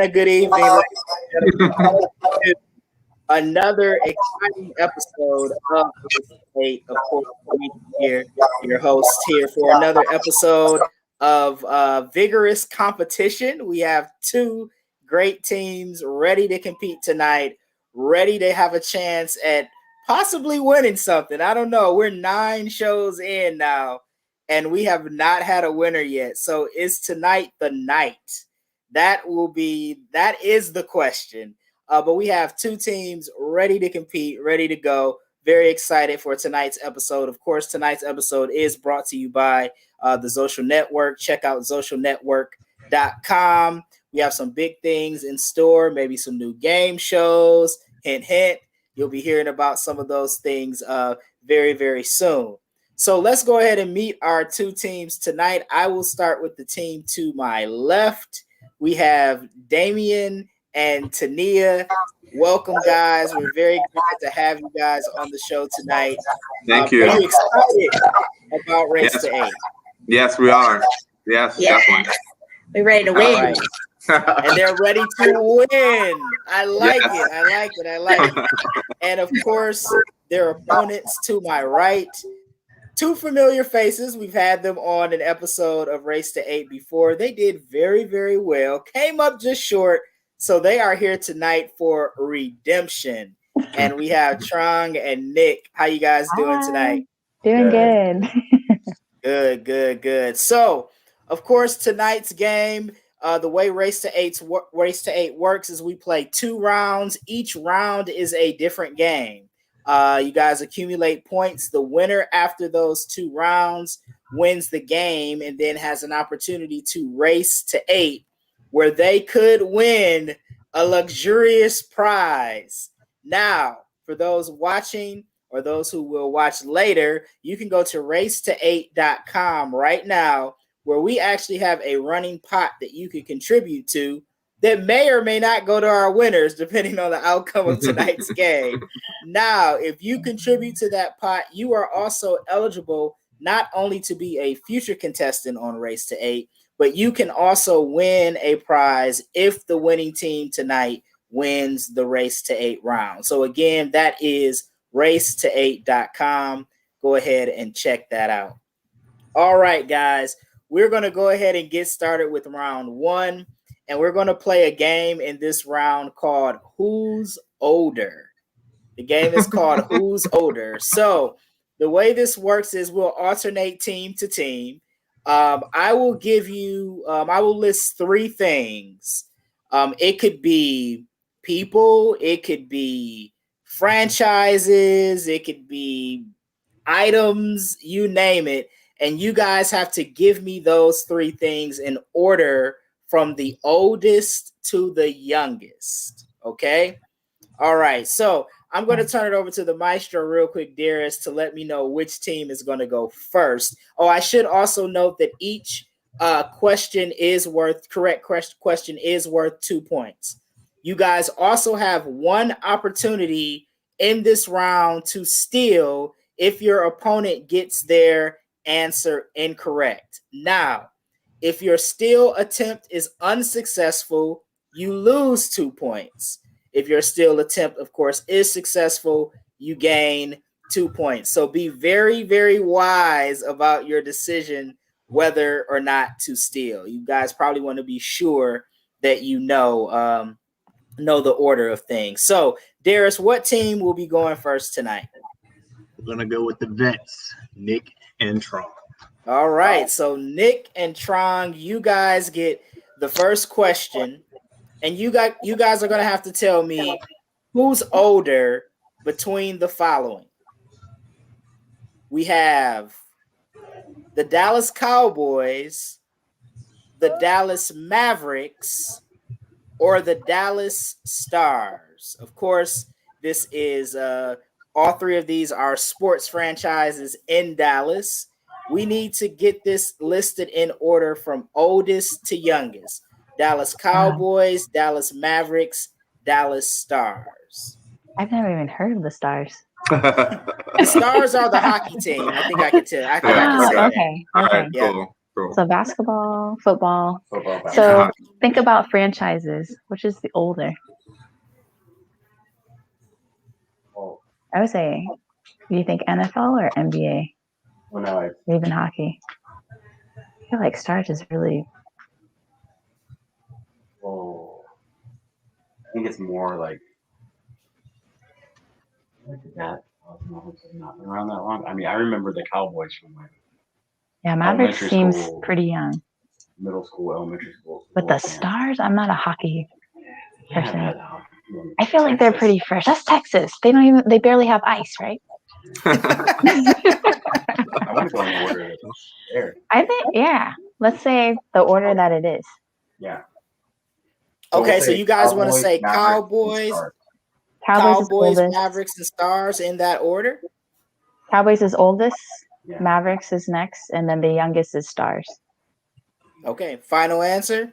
a good evening, ladies and gentlemen. Another exciting episode of this debate. Of course, we here, your host here for another episode of vigorous competition. We have two great teams ready to compete tonight, ready to have a chance at possibly winning something. I don't know. We're 9 shows in now, and we have not had a winner yet. So is tonight the night? That is the question. But we have two teams ready to compete, ready to go. Very excited for tonight's episode. Of course, tonight's episode is brought to you by the Social Network. Check out socialnetwork.com. We have some big things in store, maybe some new game shows. Hint, hint. You'll be hearing about some of those things very, very soon. So let's go ahead and meet our two teams tonight. I will start with the team to my left. We have Damian and Tania. Welcome, guys. We're very glad to have you guys on the show tonight. Thank you. Are you excited about Race to 8? Yes, we are. Yes, definitely. We're ready to win. Right. And they're ready to win. I like it. And of course, their opponents to my right. Two familiar faces. We've had them on an episode of Race to 8 before. They did very, very well. Came up just short. So they are here tonight for redemption. And we have Trong and Nick. How you guys doing tonight? Doing good. Good. So, of course, tonight's game, the way Race to 8 works is we play 2 rounds. Each round is a different game. You guys accumulate points. The winner after those 2 rounds wins the game and then has an opportunity to race to 8, where they could win a luxurious prize. Now, for those watching or those who will watch later, you can go to racetoo8.com right now, where we actually have a running pot that you can contribute to that may or may not go to our winners, depending on the outcome of tonight's game. Now, if you contribute to that pot, you are also eligible not only to be a future contestant on Race to 8, but you can also win a prize if the winning team tonight wins the Race to 8 round. So again, that is racetoo8.com. Go ahead and check that out. All right, guys, we're going to go ahead and get started with round 1. And we're going to play a game in this round called Who's Older? The game is called Who's Older? So the way this works is we'll alternate team to team. I will give you, I will list 3 things. It could be people, it could be franchises, it could be items, you name it. And you guys have to give me those 3 things in order from the oldest to the youngest. Okay? All right. So I'm going to turn it over to the maestro real quick, Darius, to let me know which team is going to go first. Oh, I should also note that each correct question is worth 2 points. You guys also have 1 opportunity in this round to steal if your opponent gets their answer incorrect. Now, if your steal attempt is unsuccessful, you lose 2 points. If your steal attempt, of course, is successful, you gain 2 points. So be very, very wise about your decision whether or not to steal. You guys probably want to be sure that you know the order of things. So, Darius, what team will be going first tonight? We're going to go with the vets, Nick and Trong. All right, so Nick and Trong, you guys get the first question, and you guys are going to have to tell me who's older between the following. We have the Dallas Cowboys, the Dallas Mavericks, or the Dallas Stars. Of course, this is all 3 of these are sports franchises in Dallas. We need to get this listed in order from oldest to youngest. Dallas Cowboys, Dallas Mavericks, Dallas Stars. I've never even heard of the Stars. The Stars are the hockey team. I think I can tell. I can say okay. All right, Yeah. cool. Cool. So basketball, football. Football, So think about franchises. Which is the older? I would say, do you think NFL or NBA? Well, no, Or even hockey? I feel like Stars is really. I think it's more like that. Not been around that long. I mean, I remember the Cowboys from like Mavericks elementary seems school, pretty young. middle school, elementary school. But the Stars, I'm not a hockey person. Yeah, I feel like they're pretty fresh. That's Texas. They barely have ice, right? I want to go in order. There. I think, yeah. Let's say the order that it is. Yeah. Okay, so you guys want to say Cowboys, Mavericks, and Stars in that order? Cowboys is oldest, Mavericks is next, and then the youngest is Stars. Okay, final answer?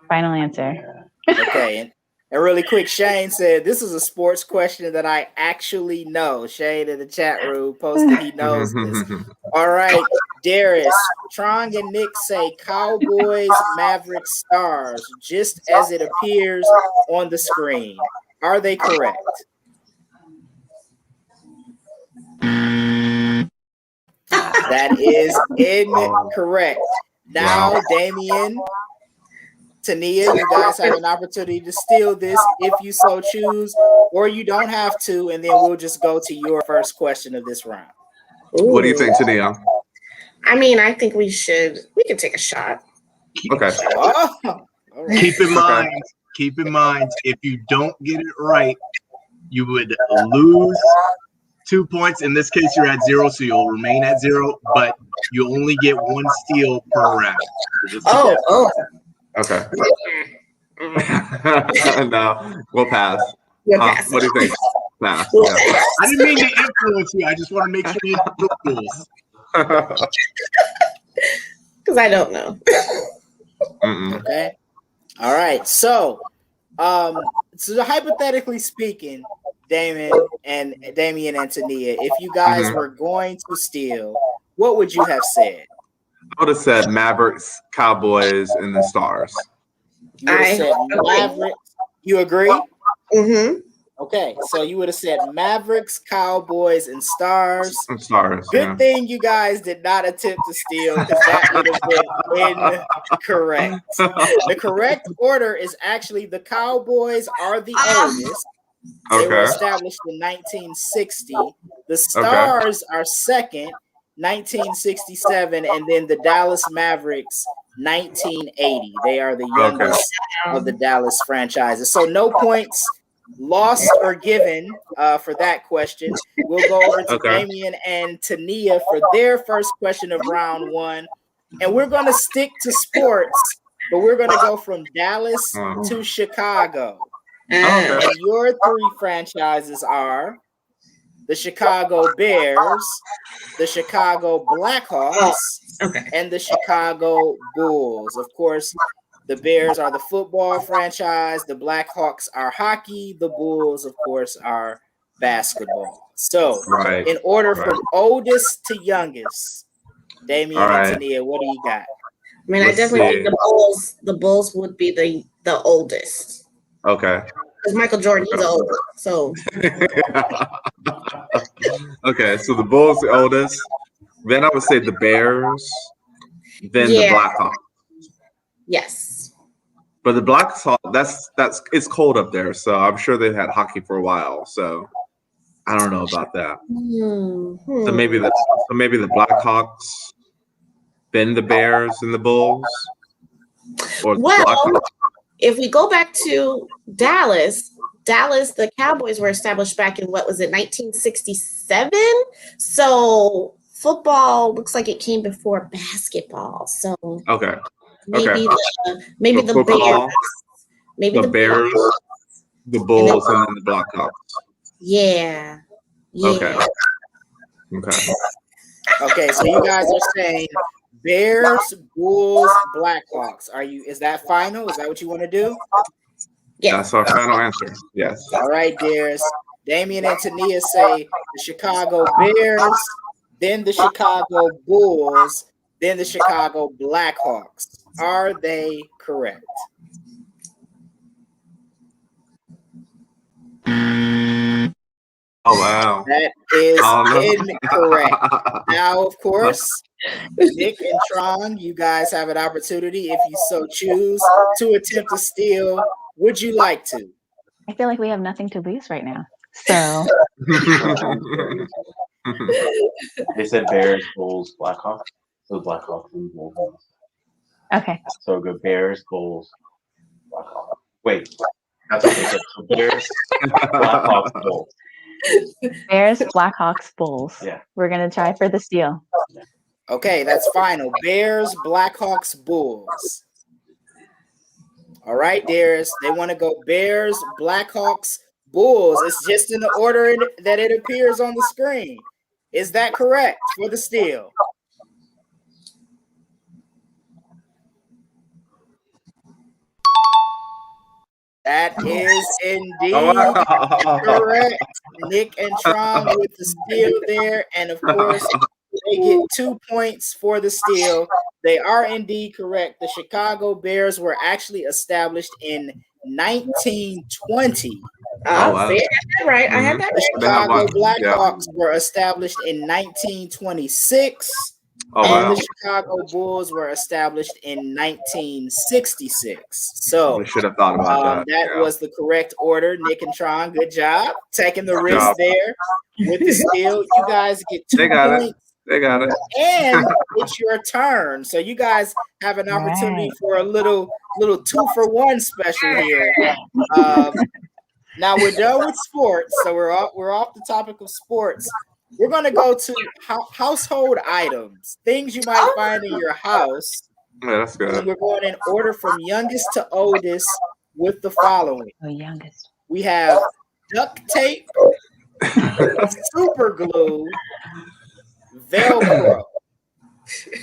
Final answer. Okay, and really quick, Shane said, this is a sports question that I actually know. Shane in the chat room posted he knows this. All right, Darius, Trong and Nick say Cowboys, Mavericks, Stars, just as it appears on the screen. Are they correct? That is incorrect. Now, Damien, Tania, you guys have an opportunity to steal this if you so choose, or you don't have to, and then we'll just go to your first question of this round. What do you think, Tania? I mean, I think we can take a shot. Okay. Oh, right. Keep in mind, if you don't get it right, you would lose 2 points. In this case, you're at 0, so you'll remain at 0, but you only get 1 steal per round. So Okay. No, we'll pass. What do you think? Pass. Yeah. I didn't mean to influence you. I just want to make sure you know the rules. Because I don't know. Okay. All right. So hypothetically speaking, Damien and Tania, if you guys were going to steal, what would you have said? I would have said Mavericks, Cowboys, and the Stars. You would have said Mavericks. You agree? Mm-hmm. Okay, so you would have said Mavericks, Cowboys, and Stars. Good thing you guys did not attempt to steal, because that would have been incorrect. The correct order is actually the Cowboys are the oldest. They were established in 1960. The Stars are second, 1967, and then the Dallas Mavericks, 1980. They are the youngest of the Dallas franchises. So no points lost or given for that question. We'll go over to Damien and Tania for their first question of round 1. And we're going to stick to sports, but we're going to go from Dallas to Chicago. And your 3 franchises are the Chicago Bears, the Chicago Blackhawks, and the Chicago Bulls. Of course, the Bears are the football franchise, the Blackhawks are hockey, the Bulls, of course, are basketball. So, in order from oldest to youngest, Damien and Tania, what do you got? I mean, I definitely think the Bulls would be the oldest. Okay. Because Michael Jordan, he's old. So. Okay, so the Bulls the oldest. Then I would say the Bears. Then the Blackhawks. Yes. But the Blackhawks, that's it's cold up there, so I'm sure they've had hockey for a while. So I don't know about that. So maybe the Blackhawks, then the Bears and the Bulls. Or the if we go back to Dallas, the Cowboys were established back in, 1967? So football looks like it came before basketball. So maybe the Bears. Maybe the Bears, the Bulls, and then the Blackhawks. Yeah. Okay. Okay, so you guys are saying Bears, Bulls, Blackhawks. Is that final? Is that what you want to do? Yes. That's our final answer. Yes. All right, Darius. Damien and Tania say the Chicago Bears, then the Chicago Bulls, then the Chicago Blackhawks. Are they correct? Oh wow. That is Oh, incorrect. Now, of course, Nick and Tron, you guys have an opportunity, if you so choose, to attempt a steal. Would you like to? I feel like we have nothing to lose right now. So They said Bears, Bulls, Blackhawks. So Blackhawks and Bulls. okay. So go Bears, Bulls, Blackhawks. Wait, that's what they said. So Bears, Blackhawks, Bulls. Bears, Blackhawks, Bulls. Yeah. We're gonna try for the steal. Okay, that's final. Bears, Blackhawks, Bulls. All right, Darius. They want to go Bears, Blackhawks, Bulls. It's just in the order that it appears on the screen. Is that correct for the steal? That is indeed correct. Nick and Tron with the steal there. And of course, they get 2 points for the steal. They are indeed correct. The Chicago Bears were actually established in 1920. Oh, wow. See, I had that right. I had that The right. Chicago Blackhawks were established in 1926. Oh And wow. the Chicago Bulls were established in 1966. So We should have thought about that. that was the correct order. Nick and Tron, good job. Taking the risk job. there with the steal. You guys get 2 They got points. They got it. And it's your turn. So you guys have an opportunity for a little 2-for-1 special here. Now we're done with sports. So we're off the topic of sports. We're going to go to household items, things you might find in your house. Yeah, that's good. And we're going in order from youngest to oldest with the following. Oh, youngest. We have duct tape, super glue, Velcro.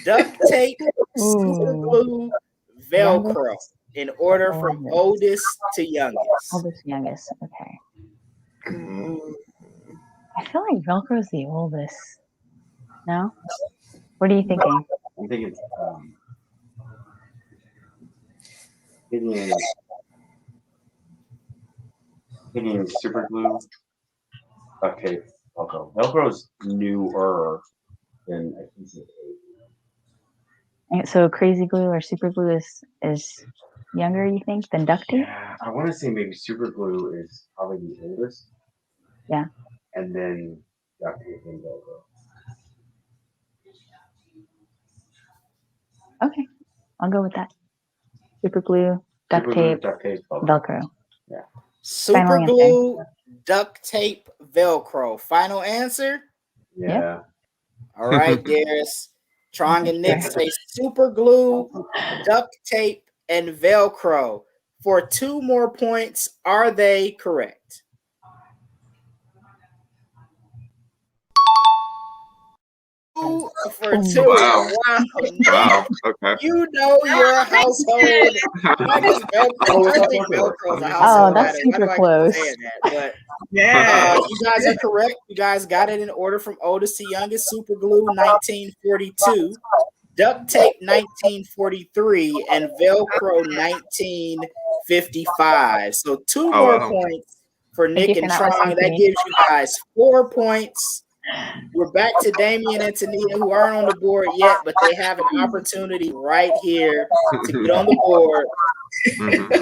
Duct tape, super glue, Velcro. In order from oldest to youngest. Oldest, youngest. Okay. I feel like Velcro is the oldest. No? What are you thinking? I'm thinking super glue, duct tape, Velcro. Velcro's newer than adhesive tape. So crazy glue or super glue is younger, you think, than duct tape? Yeah, I want to say maybe super glue is probably the oldest. Yeah. And then duct tape and Velcro. Okay. I'll go with that. Super glue, duct tape, Velcro. Yeah. Super glue, duct tape, Velcro. Final answer? Yeah. Yep. All right, Darius. Tron and Nick say super glue, duct tape, and Velcro. For 2 more points, are they correct? For 2. Wow. Wow. Okay. You know your household. I think Velcro's a household. Oh, that's item. super I close. But yeah, you guys are correct. You guys got it in order from oldest to youngest. Super glue 1942, duct tape 1943, and Velcro 1955. So 2 more points for Nick and Tron. That gives you guys 4 points. We're back to Damien and Tanita, who aren't on the board yet, but they have an opportunity right here to get on the board.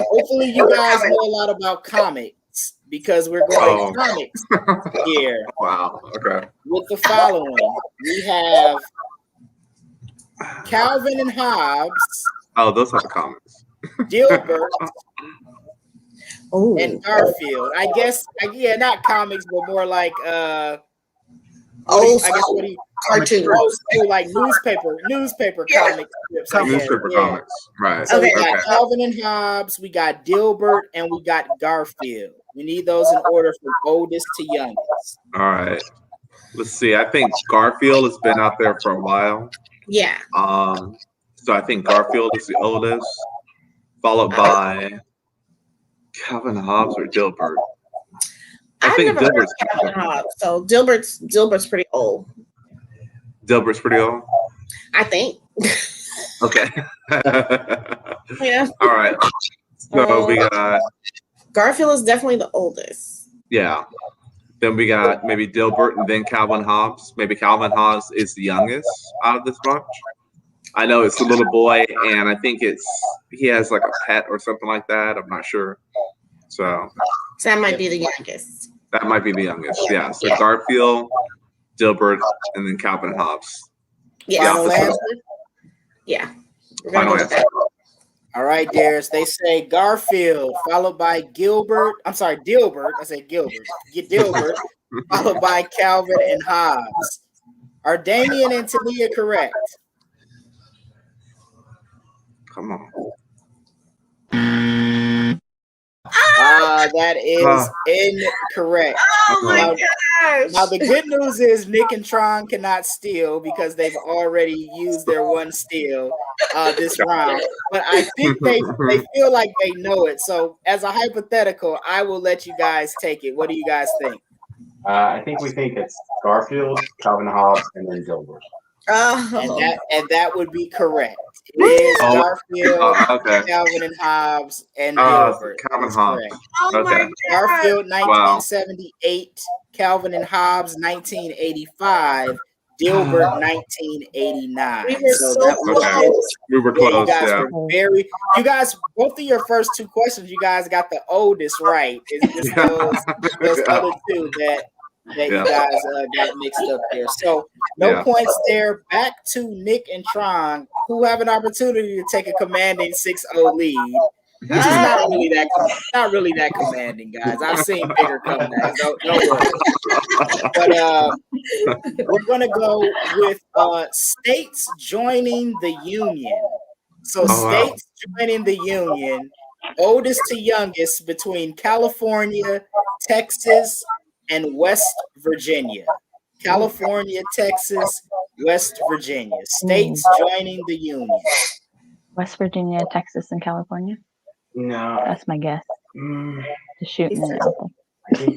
Hopefully, you guys know a lot about comics because we're going comics here. Wow. Okay. With the following, we have Calvin and Hobbes. Oh, those are the comics. Dilbert. And Garfield. I guess, not comics, but more like cartoons, like newspaper comic strips. Newspaper comics, right? So we got Calvin and Hobbes, we got Dilbert, and we got Garfield. We need those in order from oldest to youngest. All right. Let's see. I think Garfield has been out there for a while. Yeah. So I think Garfield is the oldest, followed by Calvin Hobbes or Dilbert. I think Dilbert's Calvin Hobbes, so Dilbert's pretty old. Dilbert's pretty old. I think. Okay. Yeah. All right. So we got Garfield is definitely the oldest. yeah. Then we got maybe Dilbert and then Calvin Hobbes. Maybe Calvin Hobbes is the youngest out of this bunch. I know it's a little boy, and I think he has like a pet or something like that. I'm not sure. So that might be the youngest. That might be the youngest. Yeah. So Garfield, Dilbert, and then Calvin Hobbes. Yeah. Final answer? Yeah. Final answer. All right, Darius. They say Garfield, followed by Dilbert. I say Gilbert. Dilbert, followed by Calvin and Hobbes. Are Damien and Tania correct? Come on. That is incorrect. Oh my gosh. Now the good news is Nick and Tron cannot steal because they've already used their one steal this round. But I think they feel like they know it. So as a hypothetical, I will let you guys take it. What do you guys think? I think we think it's Garfield, Calvin Hobbes, and then Dilbert. And that would be correct. It is Garfield, Calvin and Hobbes, and Gilbert. Calvin Hobbes. Oh my gosh. Garfield 1978, Calvin and Hobbes 1985, Dilbert 1989. We were so close. We were close. You guys, both of your first two questions, you guys got the oldest right. It's those other two that you guys got mixed up there. So no points there. Back to Nick and Tron, who have an opportunity to take a commanding 6-0 lead. Which is not really that commanding, guys. I've seen bigger comebacks. Don't worry. But we're gonna go with states joining the union. So states joining the union, oldest to youngest between California, Texas, and West Virginia. California, Texas, West Virginia. States joining the union. West Virginia, Texas, and California. No. That's my guess. Just shooting it out there.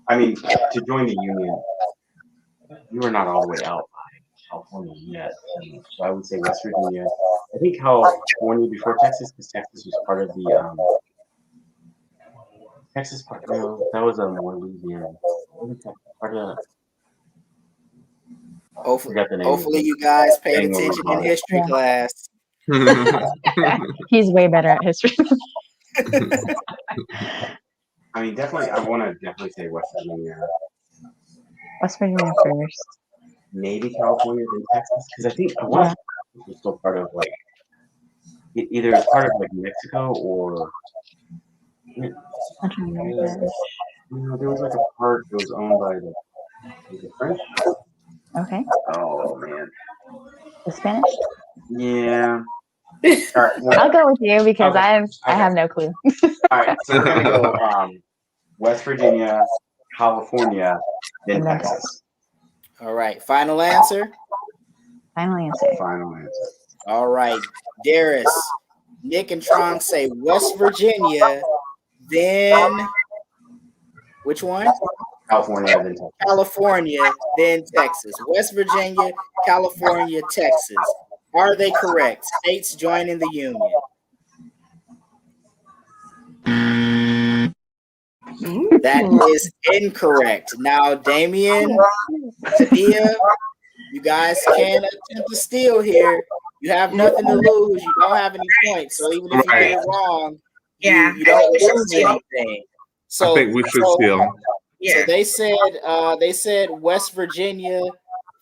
I mean, to join the union, you are not all the way out by California yet. So I would say West Virginia. I think California before Texas, because Texas was part of the Texas part. No, that was more Louisiana. Part of. Hopefully you guys paid attention in history class. He's way better at history. I mean, definitely, I want to definitely say West Virginia. West Virginia first. Maybe California, then Texas, because I think Texas was still part of either it's part of Mexico or. There was a part that was owned by the French. Okay. Oh man. The Spanish? Yeah. All right, I'll go with you because I have no clue. All right, so we're gonna go West Virginia, California, then Texas. All right, final answer. Final answer. Final answer. All right, Darius, Nick, and Tron say West Virginia, then which one? California, then Texas. California, then Texas. West Virginia, California, Texas. Are they correct? States joining the union. That is incorrect. Now, Damien, Tania, you guys can attempt to steal here. You have nothing to lose. You don't have any points. So even if you get it wrong, you don't lose anything. So I think we should steal. Yeah. So they said West Virginia,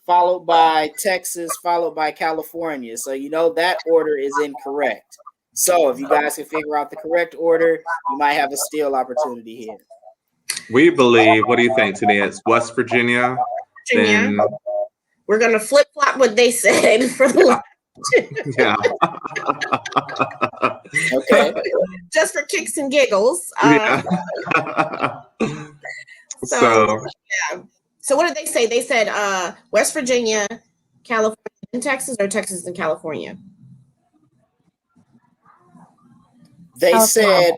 followed by Texas, followed by California. So that order is incorrect. So if you guys can figure out the correct order, you might have a steal opportunity here. We believe. What do you think, Tania? It's West Virginia. Then... We're gonna flip flop what they said for the yeah. Okay. Just for kicks and giggles. So what did they say? They said West Virginia, California, and Texas, or Texas and California? They said.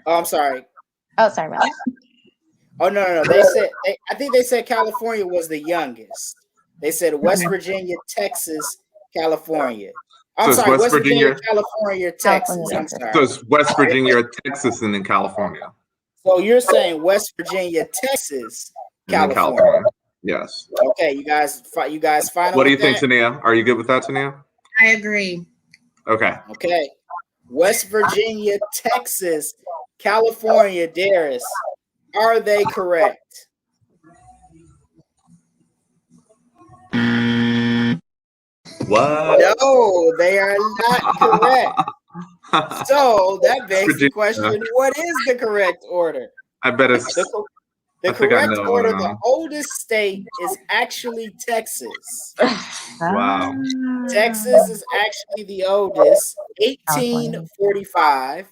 Oh, I'm sorry. Oh, sorry about that. Oh no. They said. I think they said California was the youngest. They said West Virginia, Texas, California. So I'm it's sorry, West West Virginia, Virginia. California, Texas. California, I'm Texas. sorry. So it's West Virginia, Texas, and then California. So you're saying West Virginia, Texas, And then California. California. Yes. Okay, you guys final What do you with think, that? Tania? Are you good with that, Tania? I agree. Okay. Okay. West Virginia, Texas, California, Darius. Are they correct? What? No, they are not correct. So that begs the Virginia. question, what is the correct order? I bet it's. The I think I correct know. order, the oldest state is actually Texas. Wow. Texas is actually the oldest, 1845,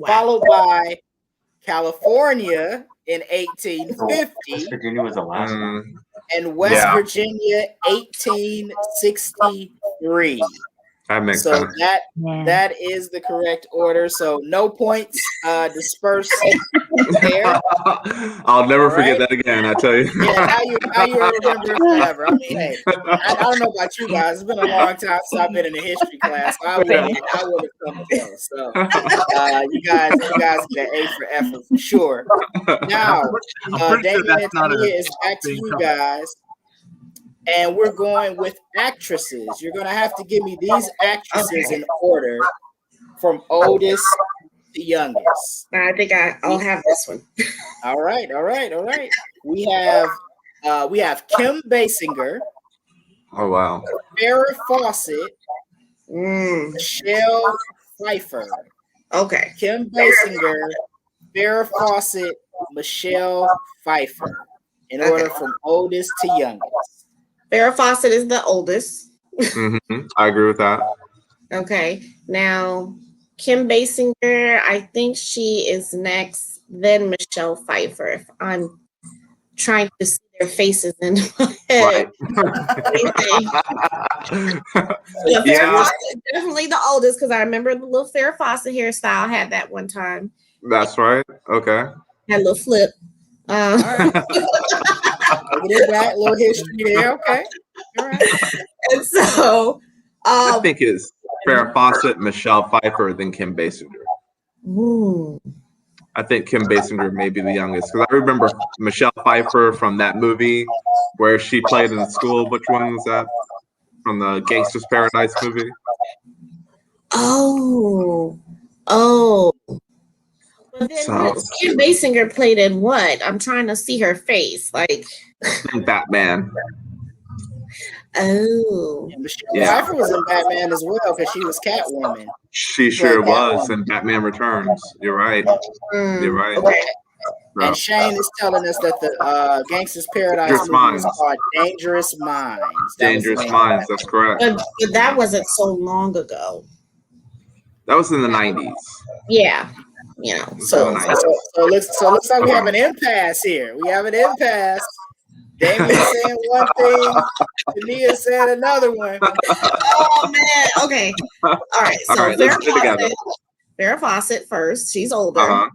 followed by California in So 1850, West Virginia was the last one. and West Yeah. Virginia 1863. That makes So sense. that is the correct order. So no points dispersed there. I'll never forget Right. that again. I tell you. Yeah, now you remember it forever. I mean, hey, I don't know about you guys. It's been a long time since I've been in a history class. So I would have come close. So you guys get an A for effort for sure. Now, I'm pretty sure Damien that's not and a Tania is back to thing you coming. guys. And we're going with actresses. You're going to have to give me these actresses in order from oldest to youngest. I think I'll have this one. All right. We have Kim Basinger, Oh wow. Farrah Fawcett, Michelle Pfeiffer. Okay. Kim Basinger, Farrah Fawcett, Michelle Pfeiffer. In order from oldest to youngest. Farrah Fawcett is the oldest. I agree with that. Okay. Now, Kim Basinger, I think she is next, then Michelle Pfeiffer. If I'm trying to see their faces in my head. Yeah, Farrah Fawcett is definitely the oldest because I remember the little Farrah Fawcett hairstyle I had that one time. That's right. Okay. Had a little flip. All right. Look at that little history there. Okay. All right. And so I think it's Farrah Fawcett, Michelle Pfeiffer, then Kim Basinger. I think Kim Basinger may be the youngest because I remember Michelle Pfeiffer from that movie where she played in school. Which one was that? From the Gangster's Paradise movie. Oh. But then Kim Basinger played in what? I'm trying to see her face. Like Batman. Oh. Michelle Pfeiffer was in Batman as well because she was Catwoman. She sure was in Batman Returns. You're right. You're right. Okay. And Shane is telling us that the Gangster's Paradise movie is called Dangerous Minds. Dangerous Minds, that's correct. But that wasn't so long ago. That was in the 90s. Yeah. You know, so looks like we have an impasse here. We have an impasse. Damien saying one thing, Tania said another one. Oh man. Okay. All right. So Farrah Fawcett first. She's older.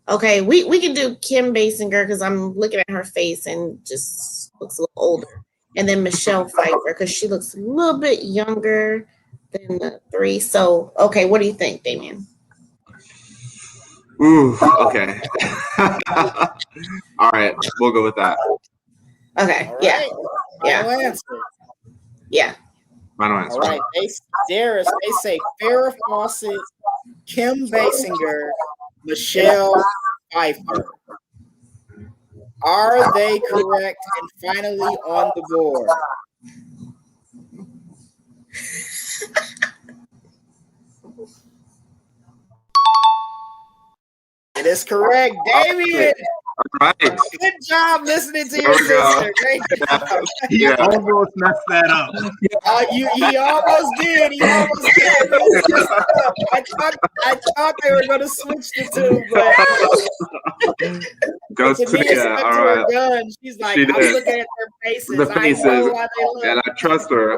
Okay, we can do Kim Basinger because I'm looking at her face and just looks a little older. And then Michelle Pfeiffer because she looks a little bit younger than the three. So, okay, what do you think, Damien? Ooh, okay. All right, we'll go with that. Okay, All yeah. right. Yeah. Final answer. Yeah. Final answer. All right, they say Farrah Fawcett, Kim Basinger, Michelle Pfeiffer. Are they correct and finally on the board? It is correct, Damien. All right. Good job listening to your sister. Great job. He almost messed that up. He almost did. He almost did. I thought they were going to switch the two, but goes to Tania all right. Gun. She's like, I'm looking at their faces. The faces, I know how they look. and I trust her.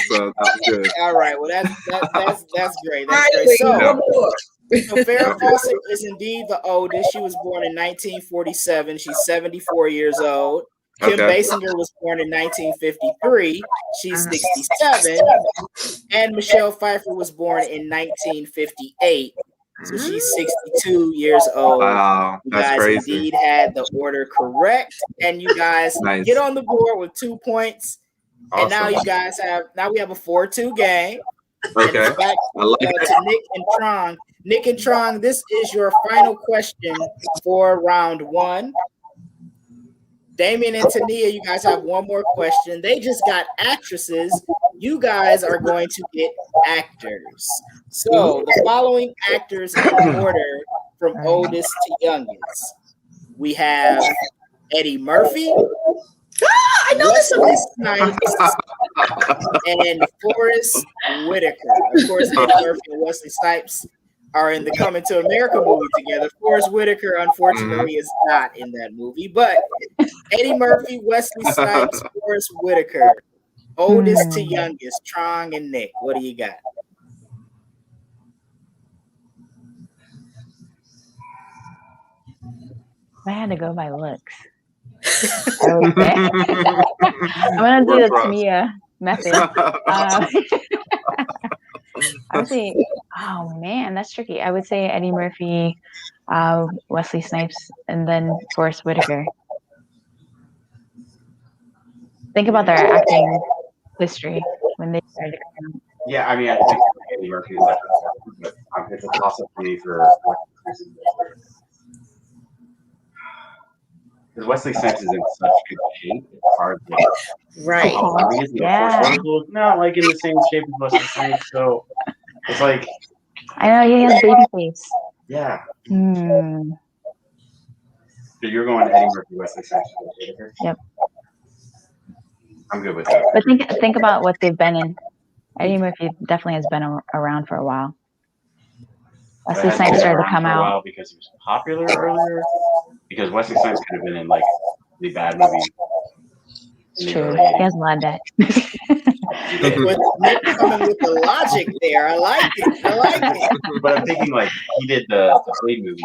So that's good. All right. Well, that's great. That's great. So Farrah Fawcett is indeed the oldest. She was born in 1947. She's 74 years old. Kim Okay. Basinger was born in 1953. She's 67. And Michelle Pfeiffer was born in 1958. So she's 62 years old. Wow, You that's guys crazy. indeed had the order correct. And you guys Nice. get on the board with 2 points. And now Awesome. you guys we have a 4-2 game. Okay. And it's back I like it. to Nick and Trong. Nick and Trong, this is your final question for round 1. Damien and Tania, you guys have one more question. They just got actresses. You guys are going to get actors. So the following actors in order from oldest to youngest. We have Eddie Murphy. I know this Wesley one. Snipes, and Forrest Whitaker. Of course, Eddie Murphy and Wesley Snipes are in the Coming to America movie together. Forrest Whitaker, unfortunately, is not in that movie. But Eddie Murphy, Wesley Snipes, Forrest Whitaker, oldest to youngest, Trong and Nick. What do you got? I had to go by looks. I would say. I'm gonna do the Tania method. I would say, oh man, that's tricky. I would say Eddie Murphy, Wesley Snipes, and then Forrest Whitaker. Think about their acting history when they started. Yeah, I mean, I think Eddie Murphy is but it's a toss-up for me for because Wesley Snipes is in such good shape. It's hard to Right. I mean, Forrest not like in the same shape as Wesley Snipes, so it's like I know he has baby face. yeah. Hmm. So you're going Eddie Murphy, Wesley Snipes. Yep. I'm good with that. But think about what they've been in. Eddie Murphy definitely has been around for a while. Wesley Snipes started to come for a out while because he was popular earlier. Because Wesley Snipes could have been in like the bad movie. It's true. He has a lot of that. Nick coming with the logic there. I like it. But I'm thinking like he did the Blade movies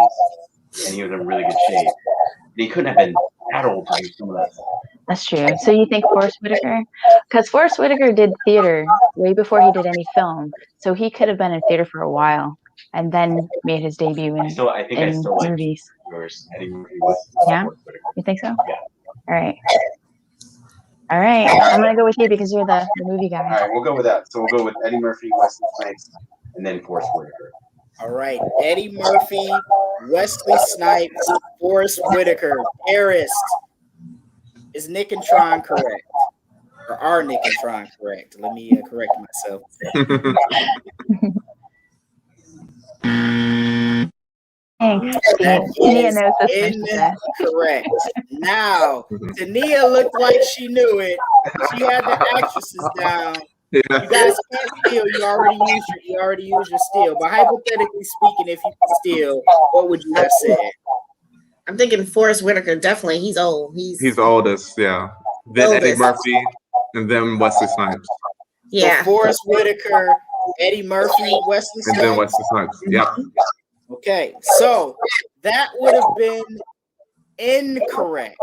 and he was in really good shape. And he couldn't have been that old to do some of that stuff. That's true. So you think Forrest Whitaker? Because Forrest Whitaker did theater way before he did any film. So he could have been in theater for a while and then made his debut in movies. Yours, Eddie Murphy, yeah? You think so? Yeah. All right. I'm going to go with you because you're the movie guy. All right, we'll go with that. So we'll go with Eddie Murphy, Wesley Snipes, and then Forrest Whitaker. All right. Eddie Murphy, Wesley Snipes, Forrest Whitaker. Paris. Is Nick and Tron correct? Or are Nick and Tron correct? Let me correct myself. Tania knows this. Correct. Now, Tania looked like she knew it. She had the actresses down. Yeah. You guys can't steal. You already used your steal. But hypothetically speaking, if you could steal, what would you have said? I'm thinking Forrest Whitaker. Definitely, he's old. He's oldest. Yeah. Then oldest. Eddie Murphy, and then Wesley Snipes. Yeah. So Forrest Whitaker, Eddie Murphy, Wesley Snipes. And then Wesley Snipes. Yep. Okay, so that would have been incorrect.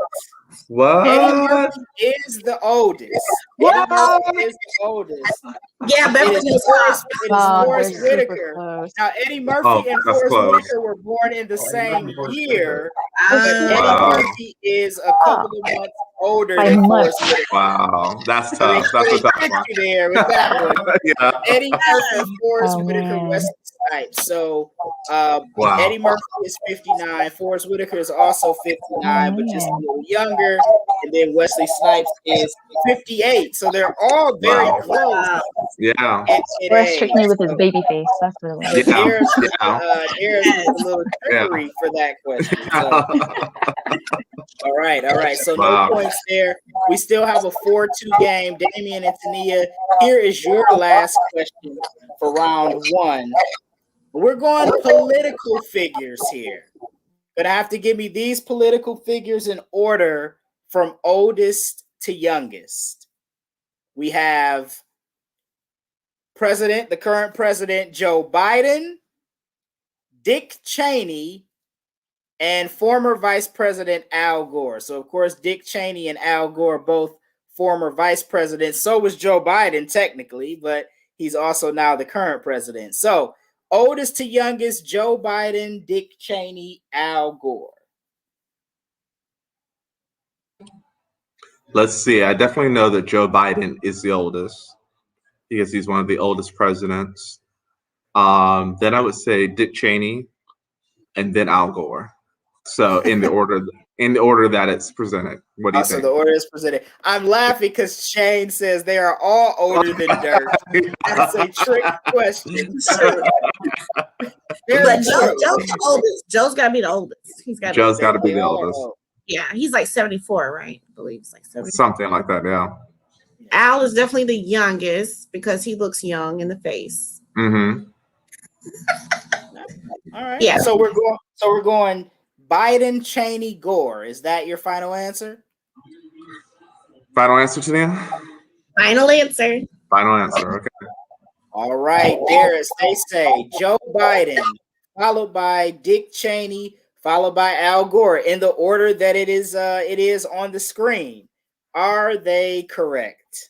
What? Eddie Murphy is the oldest. What? Eddie Murphy is the oldest. Yeah, Beverly Hills Cop. It is Forrest Whitaker. Now, Eddie Murphy and Forrest Whitaker were born in the same year. Eddie Murphy is a couple of months older than Forrest Whitaker. Wow, that's tough. That's a tough one. There with that one. Yeah. Eddie Murphy, Forrest Whitaker, Wesley Snipes. So Eddie Murphy is 59. Forrest Whitaker is also 59, but just a little younger. And then Wesley Snipes is 58. So they're all very close. Yeah. Forrest tricked me with his baby face. That's what it was. There's a little trickery for that question. So. All right. So no points there. We still have a 4-2 game. Damien and Tania, here is your last question for round 1. We're going political figures here. But I have to give me these political figures in order from oldest to youngest. We have the current president, Joe Biden, Dick Cheney, and former Vice President Al Gore. So, of course, Dick Cheney and Al Gore, both former vice presidents. So was Joe Biden, technically, but he's also now the current president. So, oldest to youngest, Joe Biden, Dick Cheney, Al Gore. Let's see. I definitely know that Joe Biden is the oldest because he's one of the oldest presidents. Then I would say Dick Cheney, and then Al Gore. So in the order that it's presented. What do you think? The order is presented. I'm laughing because Shane says they are all older than Dirk. That's a trick question. But Joe's the oldest. Joe's got to be the oldest. Joe's got to be the oldest. Yeah, he's like 74, right? I believe it's like 74. Something like that, yeah. Al is definitely the youngest because he looks young in the face. Mm-hmm. All right. Yeah. So we're going Biden, Cheney, Gore. Is that your final answer? Final answer, Tania? Final answer. Final answer. Okay. All right, Darius. They say Joe Biden, followed by Dick Cheney, followed by Al Gore, in the order that it is on the screen. Are they correct?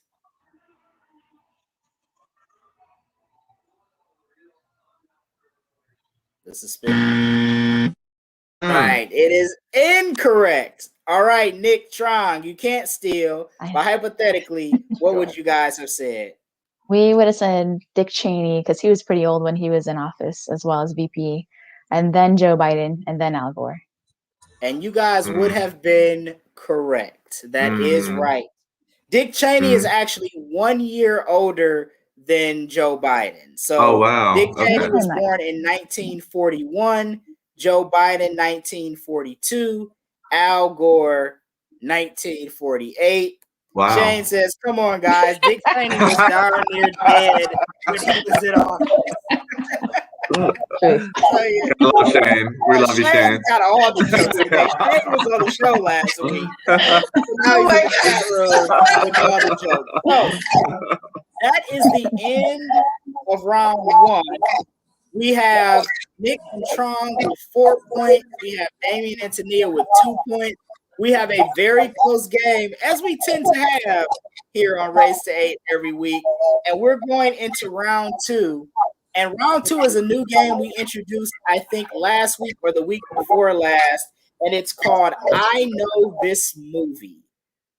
This is spin. Right, it is incorrect. All right, Nick Trong, you can't steal. But hypothetically, what would you guys have said? We would have said Dick Cheney because he was pretty old when he was in office, as well as VP, and then Joe Biden, and then Al Gore. And you guys would have been correct. That is right. Dick Cheney is actually 1 year older than Joe Biden. So Dick Cheney was born in 1941, Joe Biden 1942, Al Gore 1948. Wow. Shane says, "Come on, guys. Dick Cheney was darn near dead when he was in office." We love Shane. We love you, Shane. Got all the jokes today. Shane was on the show last week. Now he's in the chat room with all the jokes. So that is the end of round one. We have Nick and Tron with 4 points. We have Damien and Tania with 2 points. We have a very close game, as we tend to have here on Race to 8 every week. And we're going into round two. And round two is a new game we introduced, I think, last week or the week before last. And it's called I Know This Movie.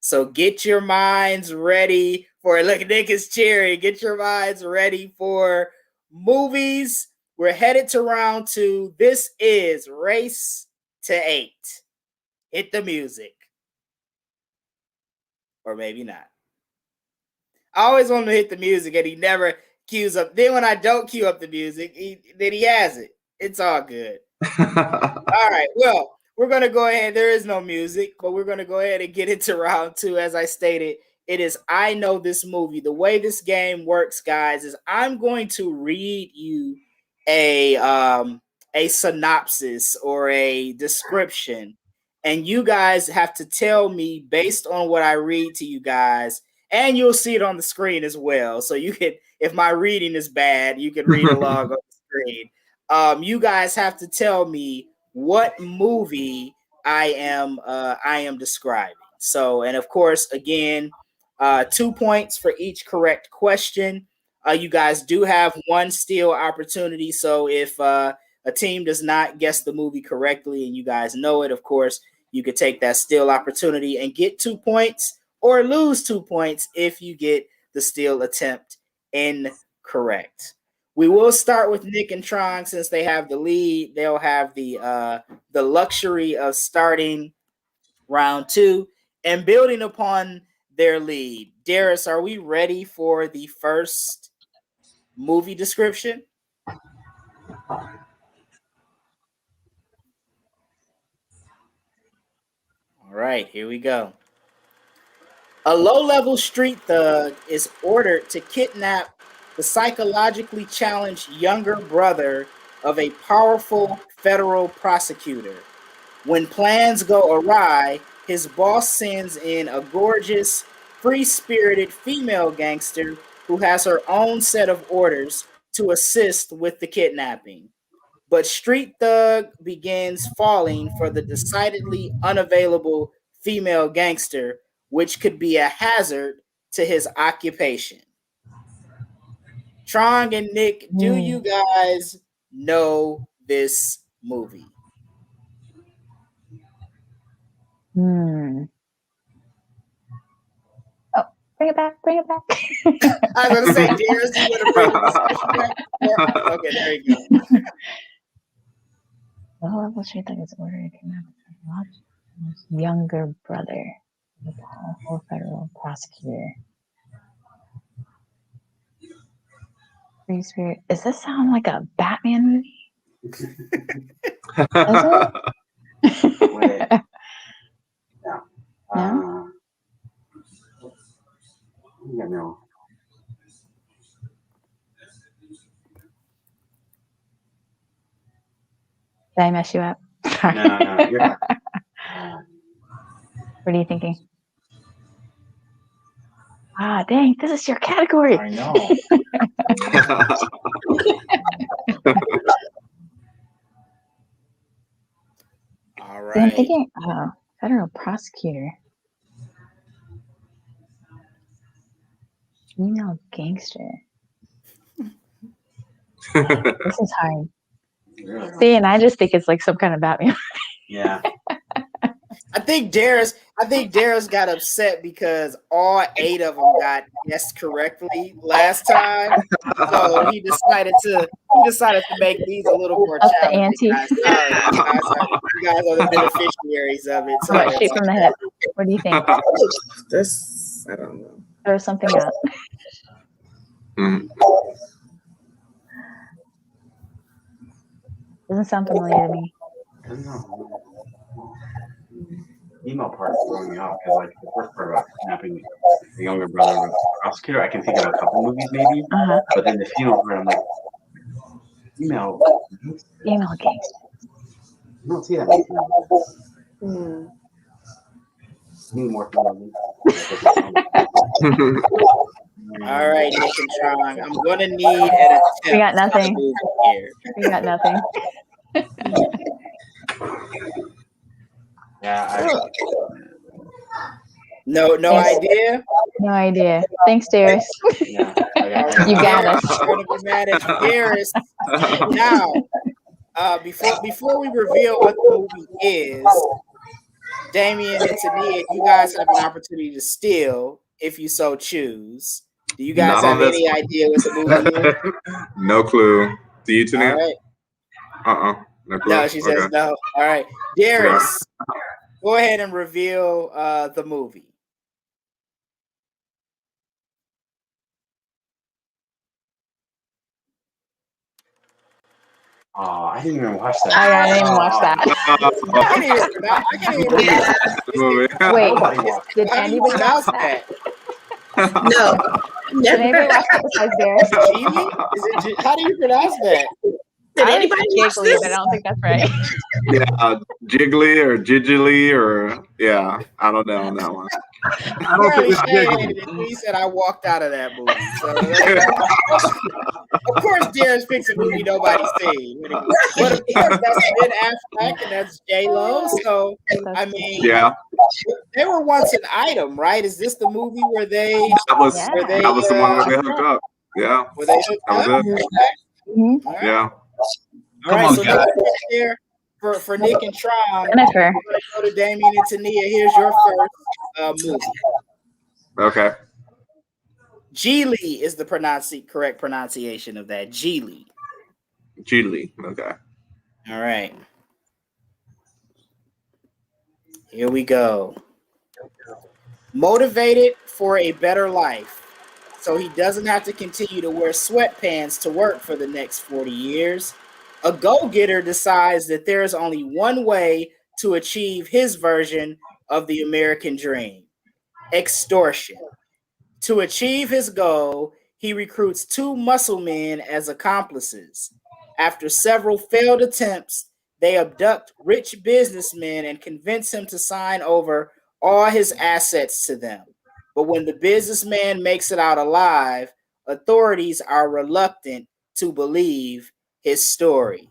So get your minds ready for it. Look, Nick is cheering. Get your minds ready for movies. We're headed to round two. This is Race to 8. Hit the music. Or maybe not. I always want to hit the music and he never cues up. Then when I don't cue up the music, then he has it. It's all good. All right. Well, we're going to go ahead. There is no music, but we're going to go ahead and get into round two. As I stated, it is I Know This Movie. The way this game works, guys, is I'm going to read you a synopsis or a description. And you guys have to tell me based on what I read to you guys, and you'll see it on the screen as well. So you can, if my reading is bad, you can read along on the screen. You guys have to tell me what movie I am describing. So, and of course, again, 2 points for each correct question. You guys do have one steal opportunity. So if a team does not guess the movie correctly and you guys know it, of course, you could take that steal opportunity and get 2 points or lose 2 points if you get the steal attempt incorrect. We will start with Nick and Tron since they have the lead. They'll have the luxury of starting round two and building upon their lead. Darius, are we ready for the first movie description? All right, here we go. A low-level street thug is ordered to kidnap the psychologically challenged younger brother of a powerful federal prosecutor. When plans go awry, his boss sends in a gorgeous, free-spirited female gangster who has her own set of orders to assist with the kidnapping. but Street Thug begins falling for the decidedly unavailable female gangster, which could be a hazard to his occupation. Trong and Nick, do you guys know this movie? Oh, bring it back. I was going to say, Darius, you want to bring the discussion back? Okay, there you go. The horrible Street Thug is ordered to his younger brother, the powerful federal prosecutor. Free Spirit. Does this sound like a Batman movie? Does it? Wait. No? Yeah, no. Did I mess you up? No, you're not. What are you thinking? Ah, dang, this is your category. I know. All I'm right. thinking, federal prosecutor. Female gangster. This is hard. Really? See, and I just think it's like some kind of Batman. Yeah. I think Darius got upset because all 8 of them got guessed correctly last time. So he decided to make these a little more Up the challenging. ante. Sorry, you guys are the beneficiaries of it. All right, shoot from the hip. What do you think? This, I don't know. Throw something out. Doesn't sound familiar to me. I don't know. Email part is throwing me off because, like, the first part about kidnapping the younger brother of the prosecutor, I can think of a couple movies maybe, but then the female part, I'm like, female gangster. You don't see that many female. Need more female. All right, Nick and Sean, I'm gonna need an attempt. We got nothing. Here. We got nothing. Yeah. No idea. No idea. Thanks, Darius. Yeah, you got us. I'm gonna be mad at you, Darius. Now, before we reveal what the movie is, Damien and Tania, you guys have an opportunity to steal if you so choose. Do you guys have any idea what the movie is? No clue. Do you, Tania? All right. No clue. No, she says no. All right. Darius, go ahead and reveal the movie. Oh, I didn't even watch that. I didn't even watch that. I can't even Wait, did anybody watch that? No. Did anybody watch that besides Darius? How do you pronounce that? Did anybody watch Jiggly, this? but I don't think that's right. Yeah, Jiggly or Jiggly or I don't know on that one. I don't think it's Jiggly. He said I walked out of that movie. So of course, Darius picks a movie nobody's seen. But of course, that's Ben Affleck and that's J-Lo. So I mean, they were once an item, right? Is this the movie where they? That was the one where they hooked up. Yeah, where they hooked up. Mm-hmm. Right. Yeah. All right, so right there for Nick and Tron. Jennifer. Go to Damien and Tania. Here's your first movie. Okay. Geely is the correct pronunciation of that. Geely. Geely. Okay. All right. Here we go. Motivated for a better life, so he doesn't have to continue to wear sweatpants to work for the next 40 years. A go-getter decides that there is only one way to achieve his version of the American dream: extortion. To achieve his goal, he recruits 2 muscle men as accomplices. After several failed attempts, they abduct rich businessmen and convince him to sign over all his assets to them. But when the businessman makes it out alive, authorities are reluctant to believe his story.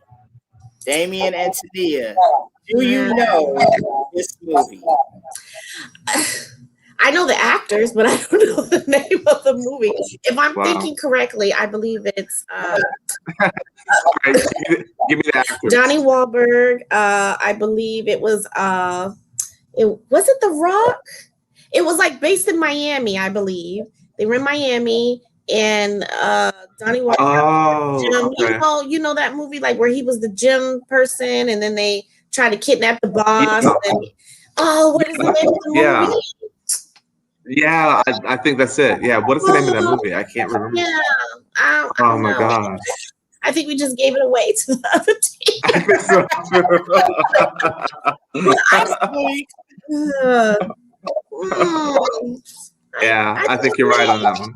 Damien and Tania, do you know this movie? I know the actors, but I don't know the name of the movie. If I'm thinking correctly, I believe it's Right, give me the actors. Johnny Wahlberg. I believe it was was it The Rock? It was like based in Miami, I believe. They were in Miami, and Johnny Wahlberg. Oh, okay. You know that movie, like where he was the gym person, and then they tried to kidnap the boss. Yeah. And, what is the name of the movie? Yeah, I think that's it. Yeah, what is the name of that movie? I can't remember. Yeah, I Oh my know. god. I think we just gave it away to the other team. I think so too. Yeah, I think you're right on that one.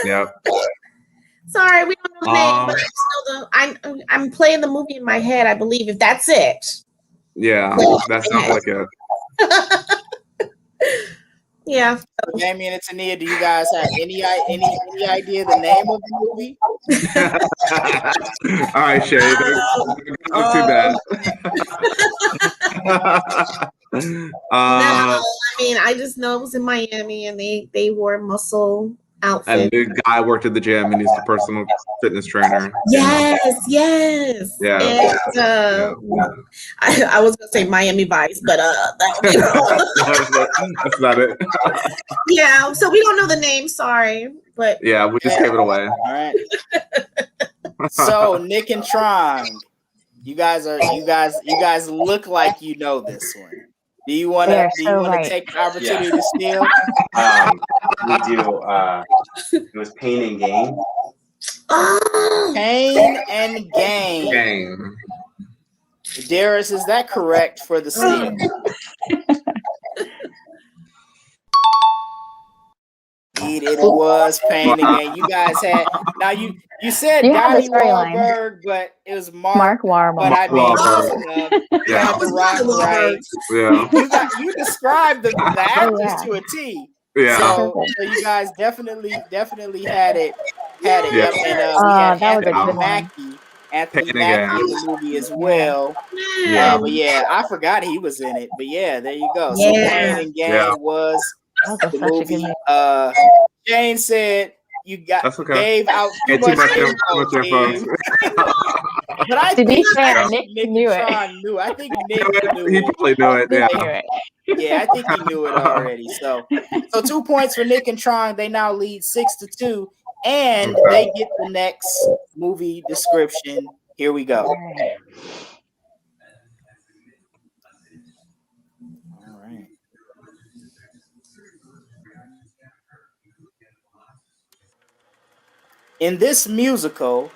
Yep. Sorry, we don't know the name, but I just know I'm playing the movie in my head, I believe, if that's it. Yeah, that sounds like it. Yeah. So, Damien and Tania, do you guys have any idea the name of the movie? All right, Shay, don't too bad. No, I mean, I just know it was in Miami, and they wore muscle outfits. And the guy worked at the gym, and he's the personal fitness trainer. Yes. Yeah. And, I was gonna say Miami Vice, but that's not it. Yeah, so we don't know the name. Sorry, but yeah, we just gave it away. All right. So Nick and Tron, you guys look like you know this one. Do you want to take the opportunity to steal? We do. It was Pain and Gain. Pain and Gain. Darius, is that correct for the steal? It was Pain and Gain. You guys had you said Donnie Wahlberg, but it was Mark Wahlberg. But I mean, you got the Rock right. Yeah. You described the actors to a T. Yeah. So you guys definitely had it. Yep. And we had Anthony Mackie. Anthony Mackie in the movie as well. Yeah. But yeah, I forgot he was in it. But yeah, there you go. So Pain and Gain was the movie. Jane said you gave out too much info. But I think Nick knew it. I think Nick knew he probably knew it. Yeah. Yeah, I think he knew it already. So 2 points for Nick and Tron. They now lead 6-2, and they get the next movie description. Here we go. All right. In this musical,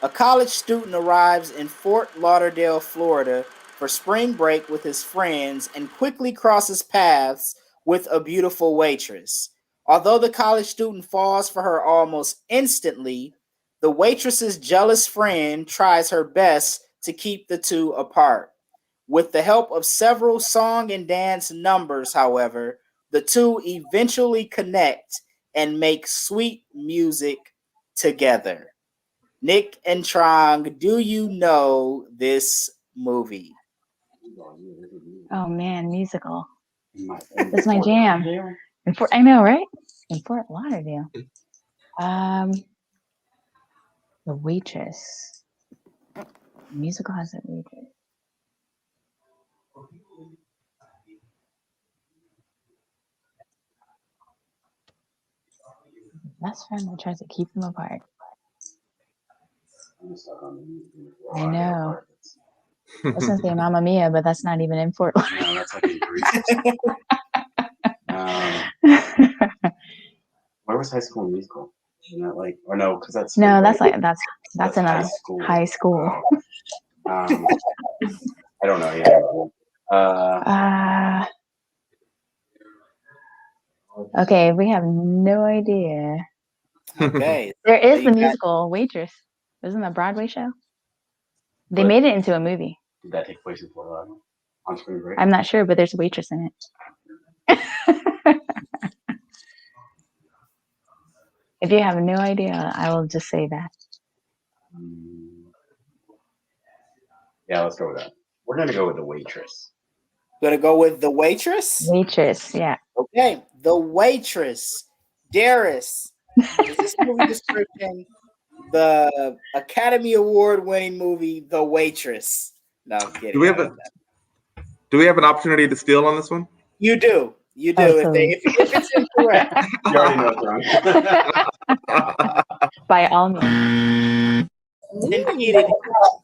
a college student arrives in Fort Lauderdale, Florida for spring break with his friends and quickly crosses paths with a beautiful waitress. Although the college student falls for her almost instantly, the waitress's jealous friend tries her best to keep the two apart. With the help of several song and dance numbers, however, the two eventually connect and make sweet music together. Nick and Trong, do you know this movie? Oh man, musical. That's my jam. I know, right? In Fort Lauderdale. The Waitress. Musical has a waitress. Best friend that tries to keep them apart. I know. I was gonna say Mamma Mia, but that's not even in Fort Lauderdale. No, that's like in Greece. Where was High School Musical? Isn't that like, or no, because that's that's in a high school. I don't know. Yeah. Okay, we have no idea. Okay. There is the musical Waitress. Isn't that a Broadway show? They made it into a movie. Did that take place in Fort Lauderdale on spring break? I'm not sure, but there's a waitress in it. If you have no idea, I will just say that. Yeah, let's go with that. We're gonna go with The Waitress. Gonna go with The Waitress? Waitress, yeah. Okay, The Waitress. Darius, is this movie description the Academy Award winning movie The Waitress? No, I'm kidding. Do we have an opportunity to steal on this one? You do. You do. Absolutely. If it's incorrect. You already know it's wrong. By all means. Indeed, it is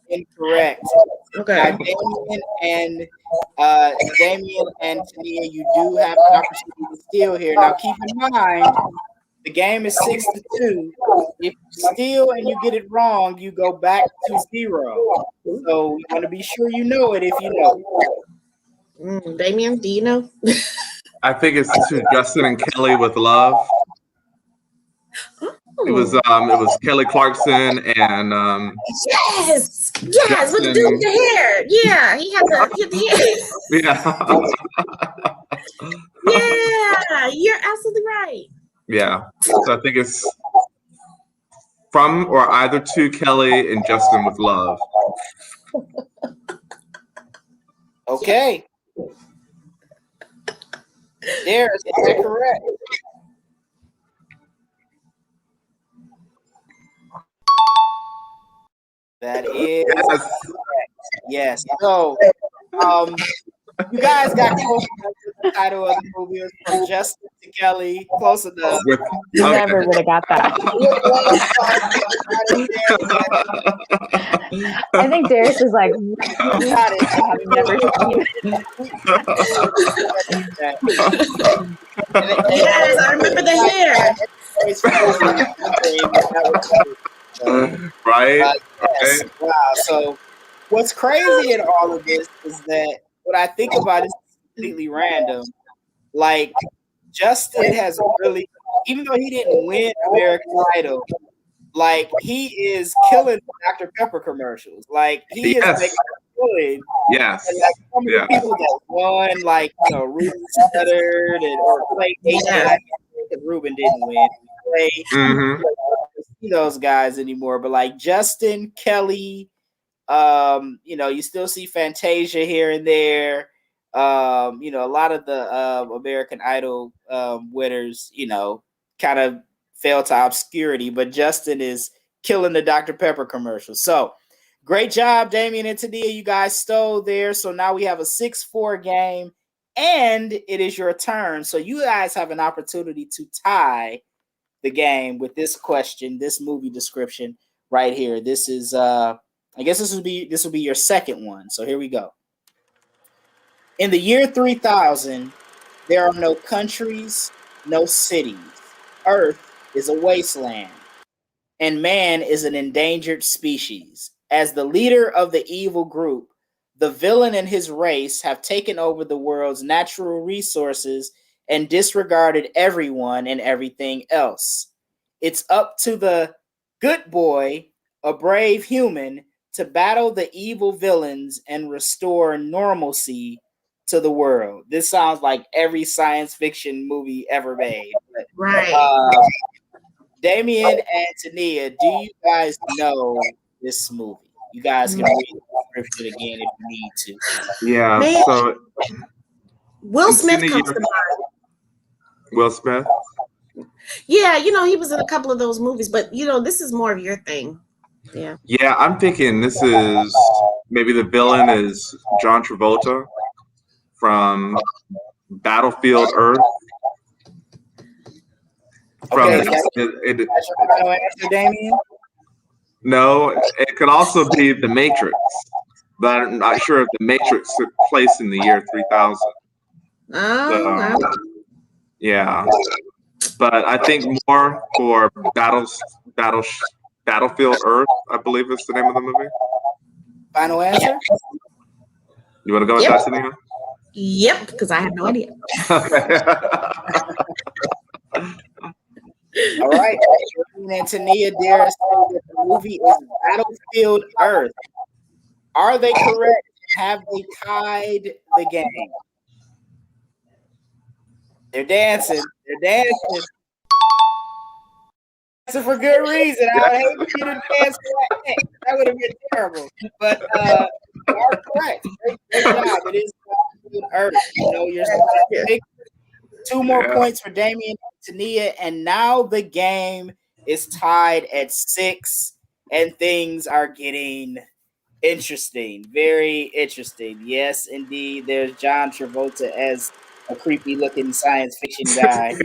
incorrect. Okay. Damien and Tania, you do have an opportunity to steal here. Now, keep in mind, the game is 6-2. If you steal and you get it wrong, you go back to 0. So you want to be sure you know it if you know. Damien, do you know? I think it's to Justin and Kelly with Love. It was Kelly Clarkson and yes, with the dude with the hair. Yeah, he had the hair. Yeah, you're absolutely right. Yeah. So I think it's from or either to Kelly and Justin with Love. Okay. There, is that correct? That is correct. Yes. So, you guys got close enough to the title of the movie. It was from Justin to Kelly. Close enough. Never would have got that. I think Darius is like, got it. I have never seen it. Yes, I remember the hair. Right? Yes. Wow. So what's crazy in all of this is that what I think about is completely random. Like, Justin has really, even though he didn't win American Idol, like, he is killing Dr. Pepper commercials. Like, he is making good. Yes. And like some of the people that won, like, you know, Ruben stuttered or played because Ruben didn't win. See those guys anymore, but like Justin, Kelly, you know, you still see Fantasia here and there. You know, a lot of the American Idol winners, you know, kind of fell to obscurity, but Justin is killing the Dr. Pepper commercials. So great job, Damien and Tania. You guys stole there. So now we have a 6-4 game, and it is your turn. So you guys have an opportunity to tie the game with this question, this movie description right here. This is I guess this will be your second one. So here we go. In the year 3000, there are no countries, no cities. Earth is a wasteland, and man is an endangered species. As the leader of the evil group, the villain and his race have taken over the world's natural resources and disregarded everyone and everything else. It's up to the good boy, a brave human, to battle the evil villains and restore normalcy to the world. This sounds like every science fiction movie ever made. Right. Damien and Tania, do you guys know this movie? You guys can read the description again if you need to. Yeah. Man. So Will Smith comes to mind. Will Smith? Yeah, you know, he was in a couple of those movies, but you know, this is more of your thing. Yeah. Yeah, I'm thinking this is maybe the villain is John Travolta from Battlefield Earth. Okay, Damien? No, it could also be The Matrix, but I'm not sure if The Matrix took place in the year 3000. Oh, wow. Yeah, but I think more for Battlefield Earth, I believe is the name of the movie. Final answer? You want to go with that, Tania? Yep, because I have no idea. All right. And Tania Dare said that the movie is Battlefield Earth. Are they correct? Have they tied the game? They're dancing. They're dancing. Dancing for good reason. I would hate for you to dance like that. That would have been terrible. But You are correct. Great job. It is Battlefield Earth. You know your pick. 2 more points for Damien and Tania, and now the game is tied at 6, and things are getting interesting. Very interesting. Yes, indeed. There's John Travolta as a creepy looking science fiction guy.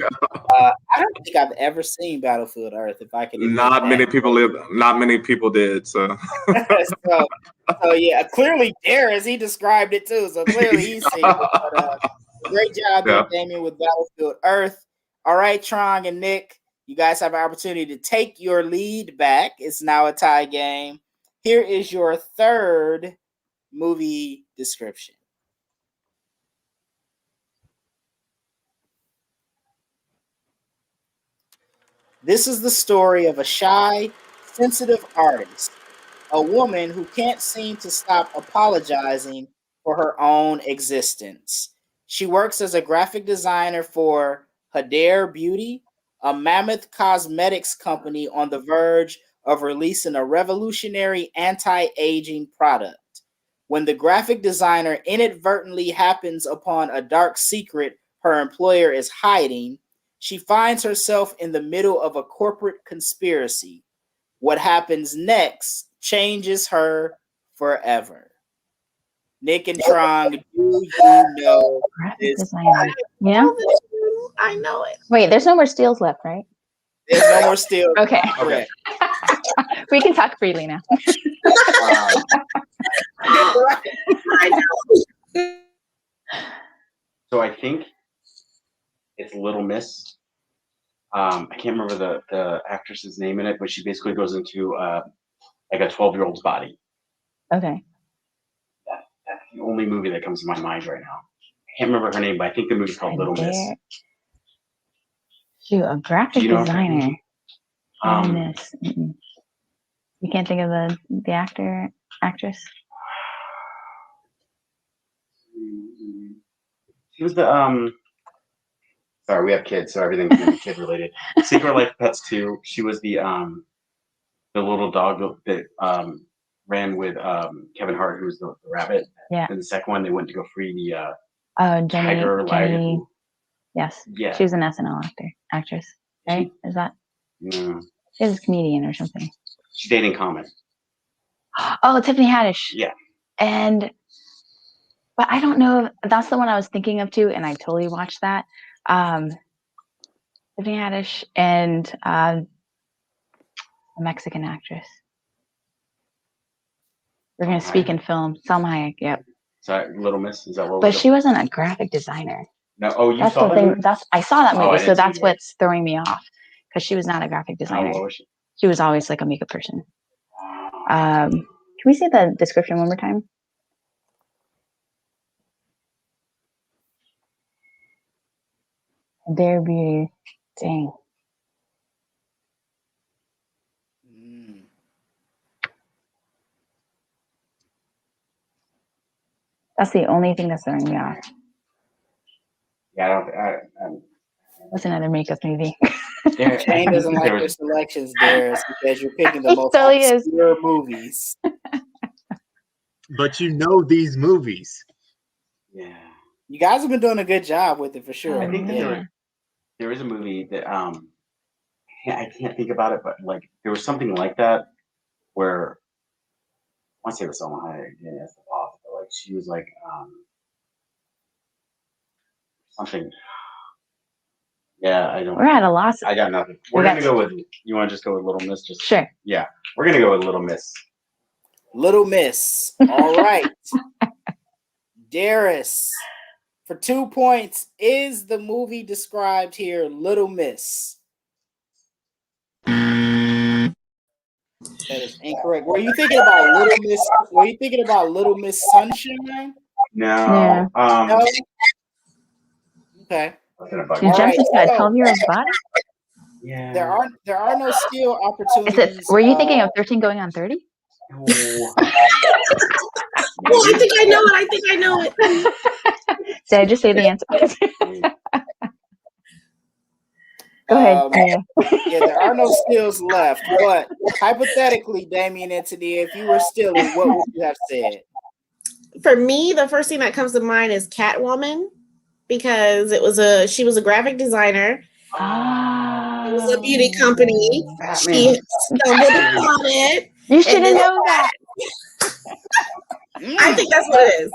I don't think I've ever seen Battlefield Earth, if I can admit Not many people did. So, so yeah, clearly Darius, he described it too. So clearly he's seen it. But, great job there, Damien, with Battlefield Earth. All right, Trong and Nick, you guys have an opportunity to take your lead back. It's now a tie game. Here is your third movie description. This is the story of a shy, sensitive artist, a woman who can't seem to stop apologizing for her own existence. She works as a graphic designer for Hadare Beauty, a mammoth cosmetics company on the verge of releasing a revolutionary anti-aging product. When the graphic designer inadvertently happens upon a dark secret her employer is hiding, she finds herself in the middle of a corporate conspiracy. What happens next changes her forever. Nick and Trong, do you know this? Yeah, I know it. Wait, there's no more steals left, right? There's no more steals. Okay. Okay. We can talk freely now. So I think it's Little Miss. I can't remember the actress's name in it, but she basically goes into like a 12-year-old's body. Okay. That's the only movie that comes to my mind right now. I can't remember her name, but I think the movie's called Little Miss. Shoot, a graphic designer. Miss. You can't think of the actor, actress? She was the sorry, we have kids, so everything's gonna be kid related. Secret Life of Pets 2. She was the little dog that ran with Kevin Hart, who was the rabbit. Yeah. And the second one, they went to go free the Jenny. Yes. Yeah. She was an SNL actress, right? Is that? No. She was a comedian or something. She's dating Common. Oh, Tiffany Haddish. Yeah. But I don't know. That's the one I was thinking of too, and I totally watched that. Tiffany Haddish and a Mexican actress. We're gonna speak in film. Salma Hayek. Yep. Sorry, Little Miss. Is that what? But she wasn't a graphic designer. No. Oh, you that's saw the that thing. movie? I saw that movie, so that's what's what's throwing me off because she was not a graphic designer. What was she? She was always like a makeup person. Can we say the description one more time? Their beauty. Dang. That's the only thing that's throwing me off. Yeah, What's another makeup movie? Shane doesn't like your selections, Darius, because you're picking the most obscure movies. But you know these movies. Yeah. You guys have been doing a good job with it for sure. I think that there is a movie that I can't think about it, but like there was something like that where I want to say it was Salma Hayek, yeah, that's the boss, but like she was like something. Yeah, I don't. We're at a loss. I got nothing. We're gonna go with. You want to just go with Little Miss? Just sure. Yeah, we're gonna go with Little Miss. Little Miss. All right. Darius, for 2 points, is the movie described here Little Miss? That is incorrect. Were you thinking about Little Miss? Were you thinking about Little Miss Sunshine? No. No? Okay. She jumps into a 12-year-old body? Yeah. There are no steal opportunities. Were you thinking of 13 going on 30? Oh, I think I know it. Did I just say the answer? Go ahead. Yeah, there are no steals left. But hypothetically, Damien and Tania, if you were stealing, what would you have said? For me, the first thing that comes to mind is Catwoman, because she was a graphic designer. It was a beauty company. She stumbled upon it. You should have known that. I think that's what it is.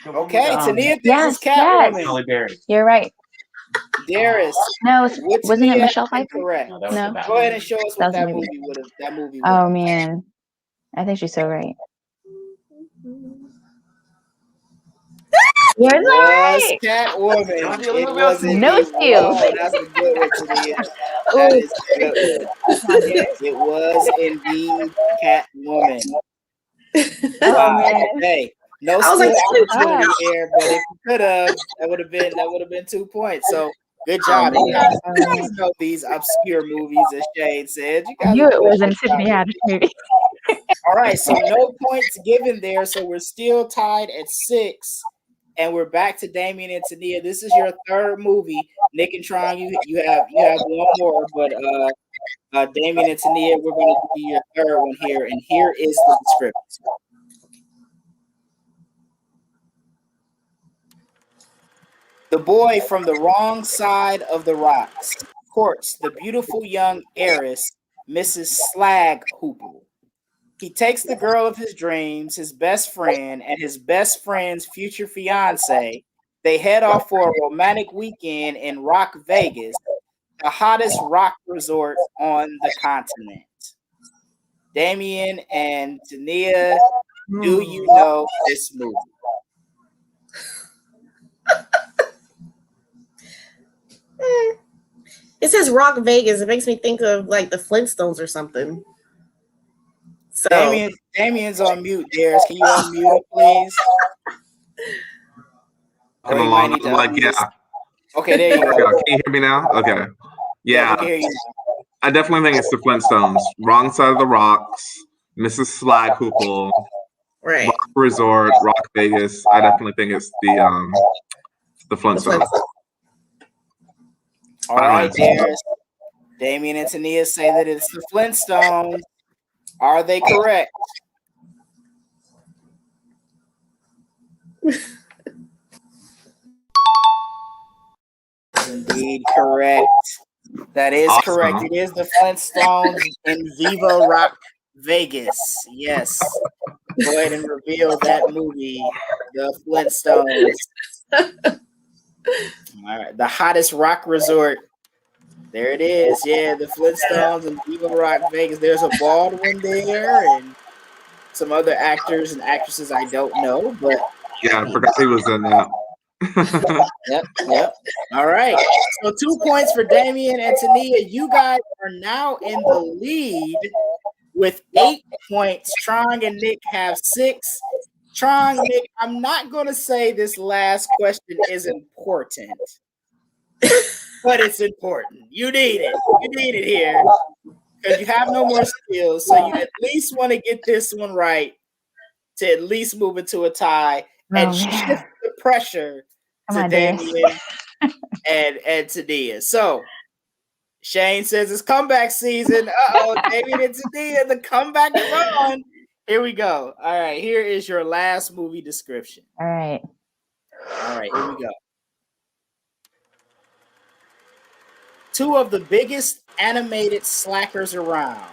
Okay, Tania thinks Yes, it's Catwoman. Halle Berry. You're right. Darius. No, wasn't it Tania Michelle Pfeiffer? Correct. No, that was No. the Batman. Go ahead and show us what That that was a movie would have. That movie. Oh man, I think she's so right. You're It was right. Catwoman. It was indeed. No steal. Oh, that's a good one, Tania. That is a good one. It was indeed Catwoman. Oh, Okay. No I was like, opportunity there, but if you could have, that would have been 2 points. So good job. You guys know these obscure movies, as Shane said. You I guys knew it wasn't Tiffany Haddish movie. All right, so no points given there. So we're still tied at 6. And we're back to Damien and Tania. This is your third movie. Nick and Tron, you have one more, but Damien and Tania, we're going to do your third one here. And here is the description. The boy from the wrong side of the rocks courts the beautiful young heiress, Mrs. Slaghoople. He takes the girl of his dreams, his best friend, and his best friend's future fiance. They head off for a romantic weekend in Rock Vegas, the hottest rock resort on the continent. Damien and Tania, do you know this movie? It says Rock Vegas. It makes me think of like the Flintstones or something. So Damien's on mute, Darius. Can you unmute it, please? Yeah. Okay, there you go. Can you hear me now? Okay. Yeah. I definitely think it's the Flintstones. Wrong side of the rocks. Mrs. Slaghoople. Right. Rock Resort, Rock Vegas. I definitely think it's the Flintstones. All right, Darius. Damien and Tania say that it's the Flintstones. Are they correct? Indeed correct. That is awesome. Correct. It is the Flintstones in Viva Rock Vegas. Yes. Go ahead and reveal that movie, the Flintstones. All right. The hottest rock resort. There it is. Yeah, the Flintstones and Viva Rock Vegas. There's a Baldwin there and some other actors and actresses I don't know, but yeah, I forgot he was in that. Yep. All right. So 2 points for Damien and Tania. You guys are now in the lead with 8 points. Trong and Nick have 6. Trong, Nick, I'm not going to say this last question is important, but it's important. You need it. You need it here because you have no more skills. So you at least want to get this one right to at least move into a tie and shift the pressure to Damien and Tania. So Shane says it's comeback season. Damien and Tania, the comeback is on. Here we go. All right, here is your last movie description. All right, here we go. 2 of the biggest animated slackers around.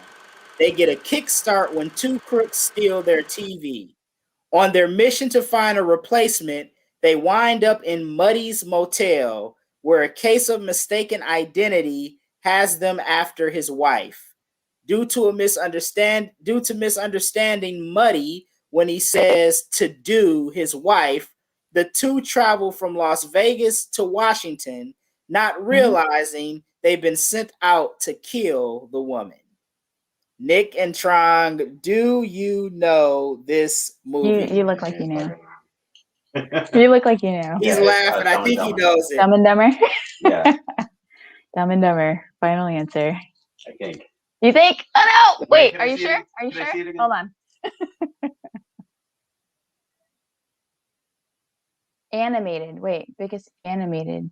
They get a kickstart when 2 crooks steal their TV. On their mission to find a replacement, they wind up in Muddy's motel, where a case of mistaken identity has them after his wife. Due to misunderstanding Muddy when he says to do his wife, the 2 travel from Las Vegas to Washington, not realizing they've been sent out to kill the woman. Nick and Trong, do you know this movie? You look like you know. You look like you know. He's laughing. I think he knows it. Dumb and Dumber? Yeah. Dumb and Dumber. Final answer. I think. You think? Oh no! Wait, are you sure? Are you Can I see it sure? again? Hold on. Animated. Wait, biggest animated.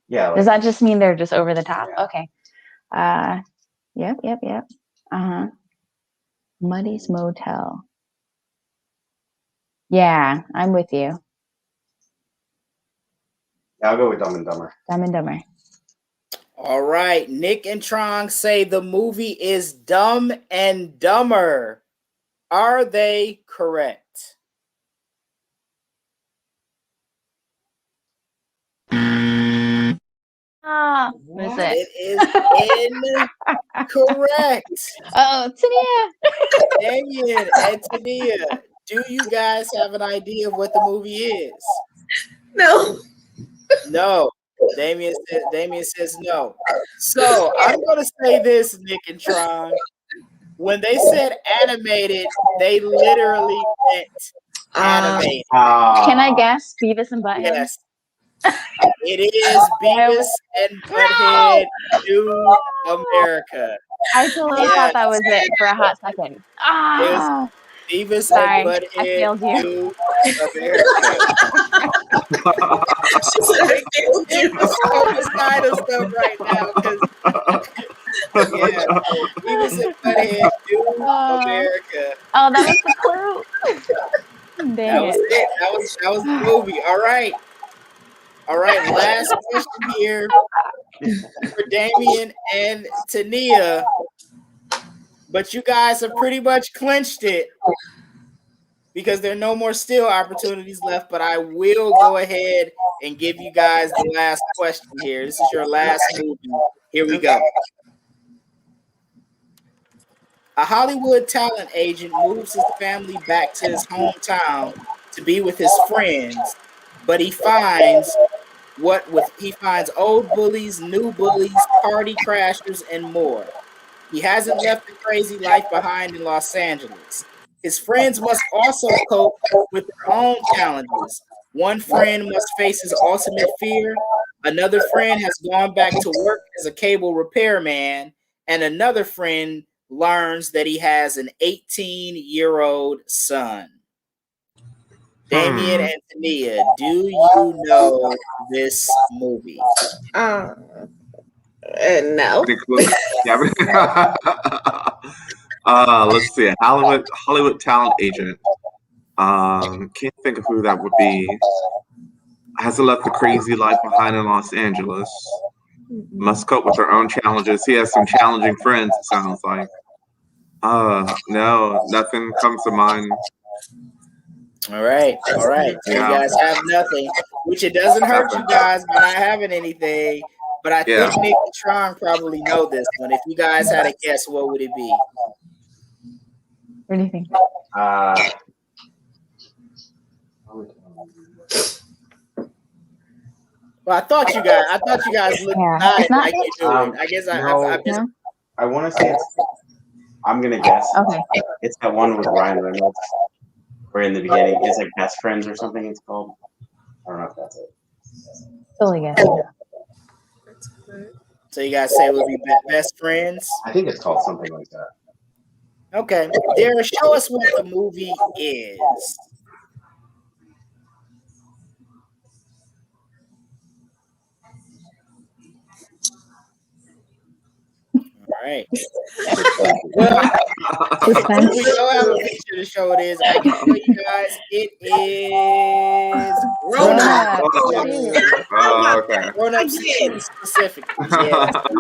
Yeah. Does that just mean they're just over the top? Yeah. Okay. Yep. Muddy's Motel. Yeah, I'm with you. Yeah, I'll go with Dumb and Dumber. Dumb and Dumber. All right. Nick and Trong say the movie is Dumb and Dumber. Are they correct? What is it? It is incorrect. Oh, Tania. Damien and Tania, do you guys have an idea of what the movie is? No. No. Damien says no. So I'm going to say this, Nick and Tron. When they said animated, they literally meant animated. Can I guess? Beavis and Butthead? Yes. It is Beavis and Butthead New America. I totally thought that was it for a hot second. Beavis Sorry, and I Butthead failed you. New America. This kind of stuff right now because Beavis and Butthead New America. Oh, that was the clue. That was it. That was the movie. All right. Last question here for Damien and Tania. But you guys have pretty much clinched it because there are no more steal opportunities left. But I will go ahead and give you guys the last question here. This is your last movie. Here we go. A Hollywood talent agent moves his family back to his hometown to be with his friends, but he finds old bullies, new bullies, party crashers, and more. He hasn't left the crazy life behind in Los Angeles. His friends must also cope with their own challenges. One friend must face his ultimate fear. Another friend has gone back to work as a cable repairman, and another friend learns that he has an 18-year-old son. Damien and Tania, do you know this movie? No. Let's see. A Hollywood talent agent. Can't think of who that would be. Hasn't left the crazy life behind in Los Angeles. Must cope with their own challenges. He has some challenging friends, it sounds like. No, nothing comes to mind. All right. So you guys have nothing, which it doesn't hurt you guys by not having anything. But I think Nick and Tron probably know this one. If you guys had a guess, what would it be? What do you think? Well, I thought you guys looked nice like you do. I guess I want to say I'm gonna guess. Okay. It's that one with Ryan Reynolds. Where in the beginning, it's like Best Friends or something. It's called. I don't know if that's it. Totally guess. So you guys say it would be Best Friends? I think it's called something like that. Okay. Dara, show us what the movie is. All right. Well, we don't have a picture to show it is. I can tell you guys it is Grown-Ups. Okay. Grown-Ups specifically.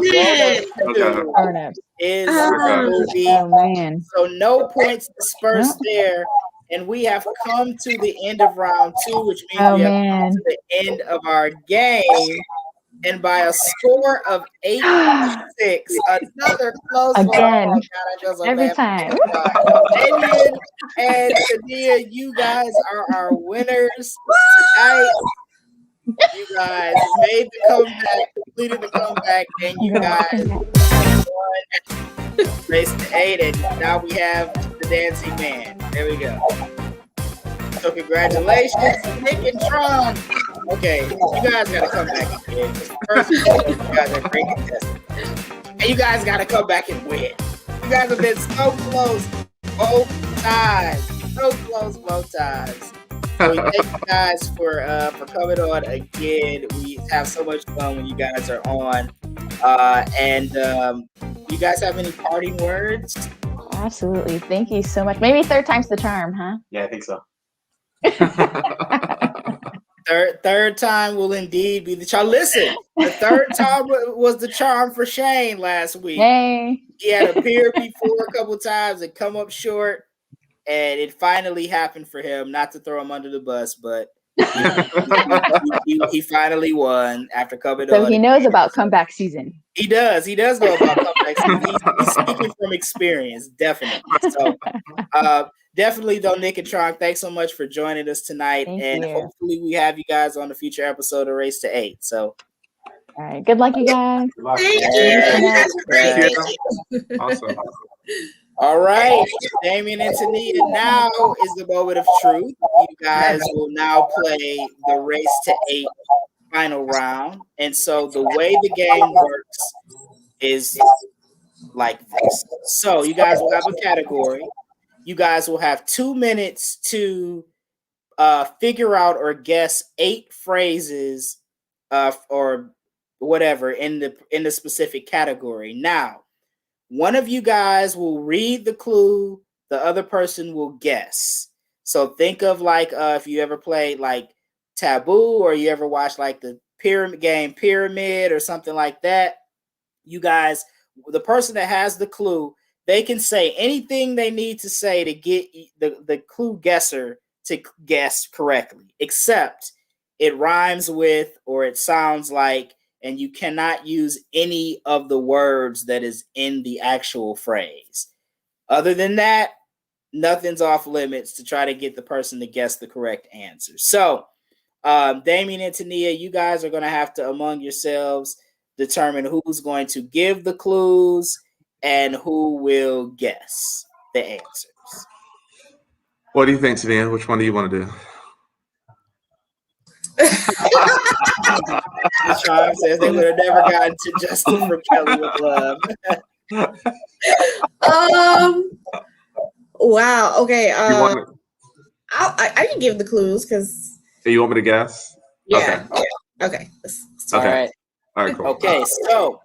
Yes. Grown-Ups is the movie. Oh man. So no points dispersed there. And we have come to the end of round 2, which means we have come to the end of our game. And by a score of 8-6, another close one. Again. Oh God, so every time. Damien and Tania, you guys are our winners tonight. You guys made the comeback, completed the comeback, and you guys won race to 8, and now we have the dancing man. There we go. So congratulations, Nick and Tron. Okay, you guys gotta come back again. First of all, you guys are great contestants. And you guys gotta come back and win. You guys have been so close both times. So close both times. So we thank you guys for coming on again. We have so much fun when you guys are on. You guys have any parting words? Absolutely. Thank you so much. Maybe third time's the charm, huh? Yeah, I think so. Third time will indeed be the charm. Listen, the third time was the charm for Shane last week. Hey. He had appeared before a couple times and come up short, and it finally happened for him. Not to throw him under the bus, but he finally won after coming on. So he knows about comeback season. He does. He does know about comeback season. He's speaking from experience, definitely. So, definitely, though, Nick and Tron, thanks so much for joining us tonight. Thank you. Hopefully we have you guys on a future episode of Race to 8. So, all right. Good luck, you guys. Good luck. Thank you. Great. Awesome. all right, Damien and Tania, now is the moment of truth. You guys will now play the Race to 8 final round. And so the way the game works is like this. So you guys will have a category. You guys will have 2 minutes to figure out or guess 8 phrases or whatever in the specific category. Now, one of you guys will read the clue, the other person will guess. So think of like if you ever played like Taboo, or you ever watched like the Pyramid or something like that. You guys, the person that has the clue, they can say anything they need to say to get the clue guesser to guess correctly, except it rhymes with or it sounds like, and you cannot use any of the words that is in the actual phrase. Other than that, nothing's off limits to try to get the person to guess the correct answer. So, Damien and Tania, you guys are going to have to, among yourselves, determine who's going to give the clues and who will guess the answers. What do you think, Tania? Which one do you want to do? The charm says they would have never gotten to Justin from Kelly with Love. Wow. Okay. I can give the clues because. You want me to guess? Yeah. Okay. Okay. All right. Cool. Okay. So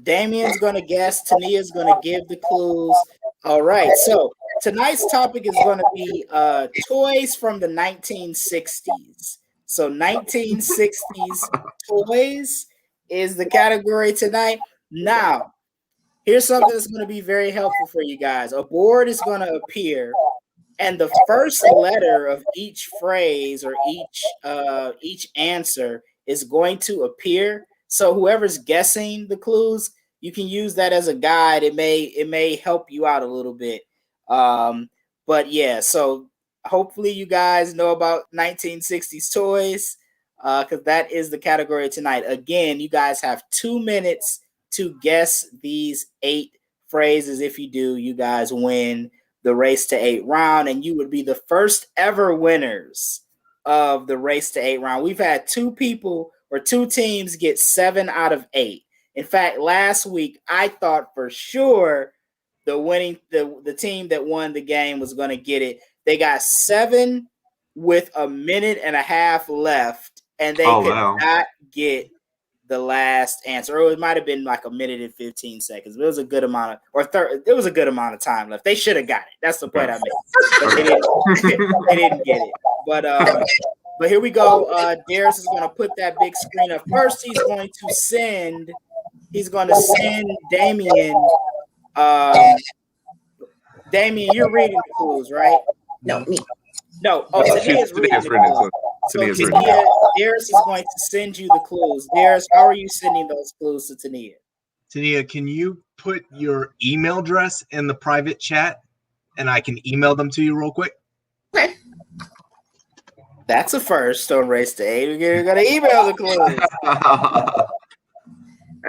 Damien's gonna guess. Tania's gonna give the clues. All right. So tonight's topic is going to be toys from the 1960s. So 1960s toys is the category tonight. Now, here's something that's going to be very helpful for you guys. A board is going to appear, and the first letter of each phrase or each answer is going to appear. So whoever's guessing the clues, you can use that as a guide. It may help you out a little bit. But yeah, so hopefully you guys know about 1960s toys, because that is the category tonight. Again, you guys have 2 minutes to guess these 8 phrases. If you do, you guys win the Race to 8 round, and you would be the first ever winners of the Race to 8 round. We've had 2 teams get 7 out of 8. In fact, last week I thought for sure the team that won the game was going to get it. They got 7 with a minute and a half left, and they could not get the last answer. Or it might have been like a minute and 15 seconds. But it was a good amount there was a good amount of time left. They should have got it. That's the point I made. But they didn't get it. But here we go. Darius is going to put that big screen up. First, he's going to send Damien. Damien, you're reading the clues, right? No, me. No. Oh, Tania's reading the clues. So Darius is going to send you the clues. Darius, how are you sending those clues to Tania? Tania, can you put your email address in the private chat, and I can email them to you real quick? Okay. That's a first on Race to 8. We're going to email the clues.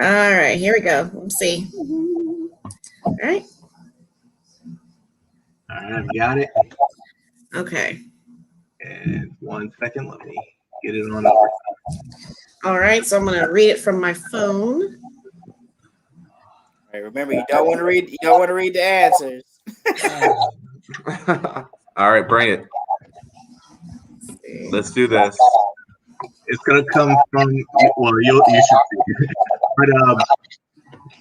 All right, here we go. Let's see. All right. All right, I've got it. Okay. And 1 second, let me get it on over. All right, so I'm going to read it from my phone. All right, remember, you don't want to read the answers. All right, bring it. Let's do this. It's gonna come from, well, you should see.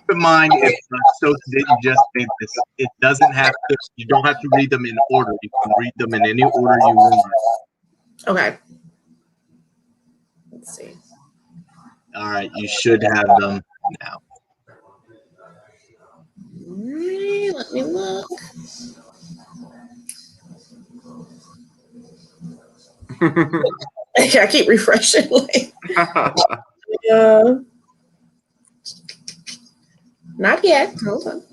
But in mind, if Stokes didn't just say this, it doesn't have to. You don't have to read them in order. You can read them in any order you want. Okay. Let's see. All right, you should have them now. All right, let me look. I keep refreshing. Not yet. Hold on.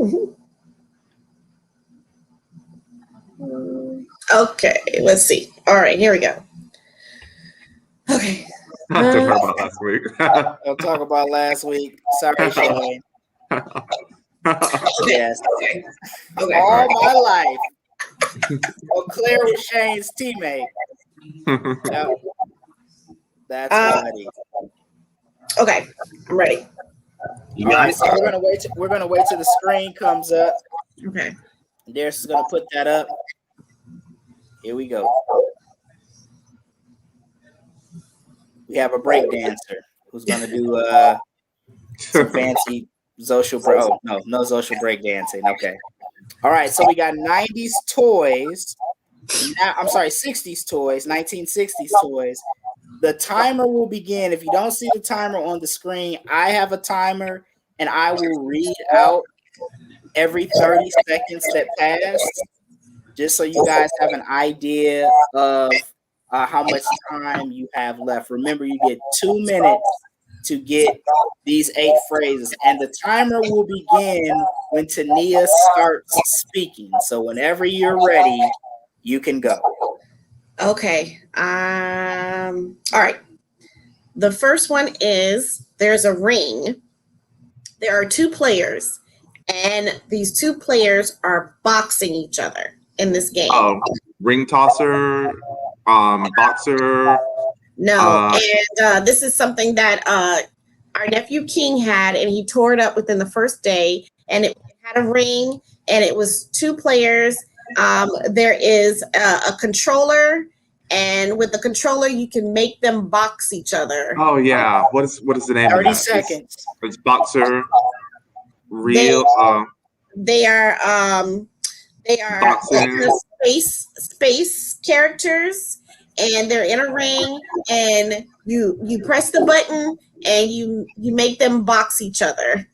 Okay, let's see. All right, here we go. Okay. Talk about last week. I'll talk about last week. Sorry, Shane. Yes. Okay. All my life. Well, Claire was Shane's teammate. Yep. That's funny. Okay, I'm ready. All right, so we're gonna wait till the screen comes up. Okay. Darius is gonna put that up. Here we go. We have a break dancer who's gonna do some fancy social no social break dancing. Okay. All right, so we got 90s toys. I'm sorry, 60s toys, 1960s toys. The timer will begin. If you don't see the timer on the screen, I have a timer and I will read out every 30 seconds that pass, just so you guys have an idea of how much time you have left. Remember, you get 2 minutes to get these 8 phrases, and the timer will begin when Tania starts speaking. So whenever you're ready, you can go. Okay. All right. The first one is there's a ring. There are 2 players, and these 2 players are boxing each other in this game. Ring tosser, boxer. No, and this is something that our nephew King had, and he tore it up within the first day. And it had a ring, and it was 2 players. There is a controller, and with the controller, you can make them box each other. Oh yeah, what is the name? 30 of that? seconds. It's boxer. Real. They are space characters, and they're in a ring, and you press the button, and you make them box each other.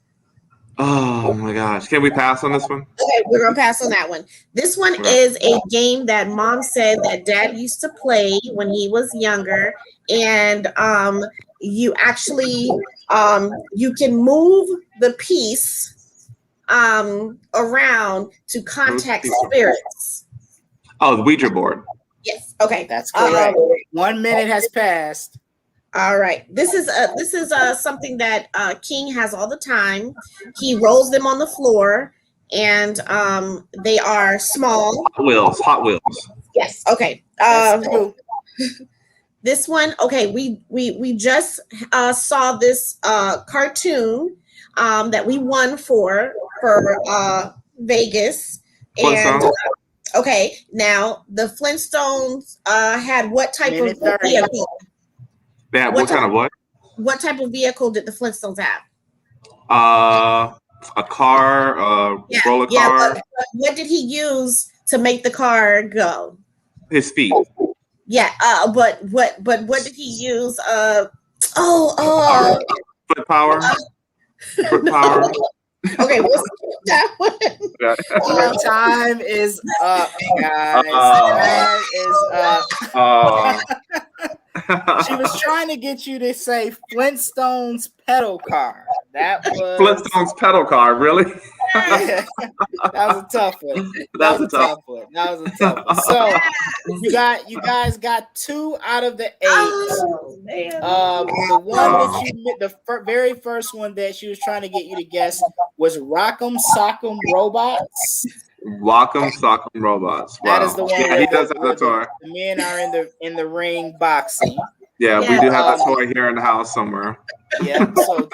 Oh my gosh. Can we pass on this one? Okay, we're going to pass on that one. This one is a game that Mom said that Dad used to play when he was younger. And you actually, you can move the piece around to contact spirits. Oh, the Ouija board. Yes. Okay. That's correct. 1 minute has passed. All right. This is something that King has all the time. He rolls them on the floor, and they are small. Hot Wheels. Yes. Okay. This one. Okay. We just saw this cartoon that we won for Vegas. And okay, now the Flintstones had what type of vehicle? Yeah, what kind of what? What type of vehicle did the Flintstones have? A car, roller car. What did he use to make the car go? His feet. Yeah, but what did he use? Foot power. Foot power. Okay, we'll skip that one. Your time is up, guys. Time is up. She was trying to get you to say Flintstones pedal car. That was Flintstones pedal car, really? That was a tough one. That was a tough one. So you guys got 2 out of the 8. The one that the very first one that she was trying to get you to guess was Rock'em Sock'em Robots. Rock'em Sock'em Robots. Wow. That is the one. Yeah, he does have the toy. The men are in the ring boxing. Yeah, we do have that toy here in the house somewhere. Yeah. So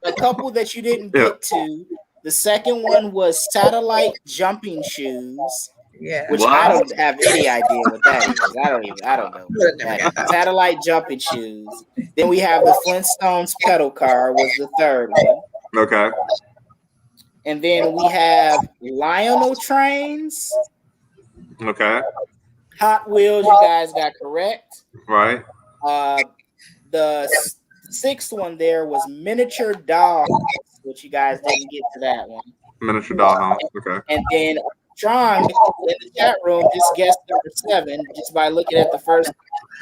a couple that you didn't get to. The second one was satellite jumping shoes. Yeah. Which I don't have any idea what that is. I don't know. Satellite jumping shoes. Then we have the Flintstones pedal car was the third one. Okay. And then we have Lionel Trains. Okay. Hot Wheels, you guys got correct. Right. The sixth one there was Miniature Doll, which you guys didn't get to that one. Miniature Dollhouse. Okay. And then Strong in the chat room just guessed number 7 just by looking at the first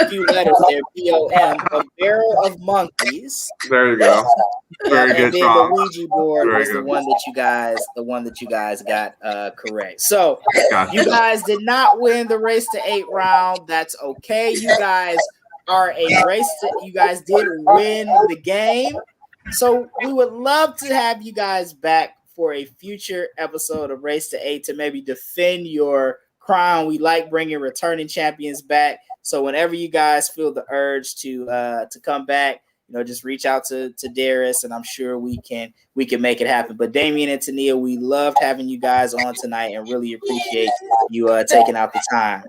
few letters there, BOM, a barrel of monkeys. There you go. Very good, and then Strong. the Ouija board Very was good. the one that you guys got correct. So Gotcha. you guys did not win the race to 8 round. That's okay. You guys you guys did win the game. So we would love to have you guys back for a future episode of Race to 8 to maybe defend your crown. We like bringing returning champions back. So whenever you guys feel the urge to come back, just reach out to Darius, and I'm sure we can make it happen. But Damien and Tania, we loved having you guys on tonight and really appreciate you taking out the time.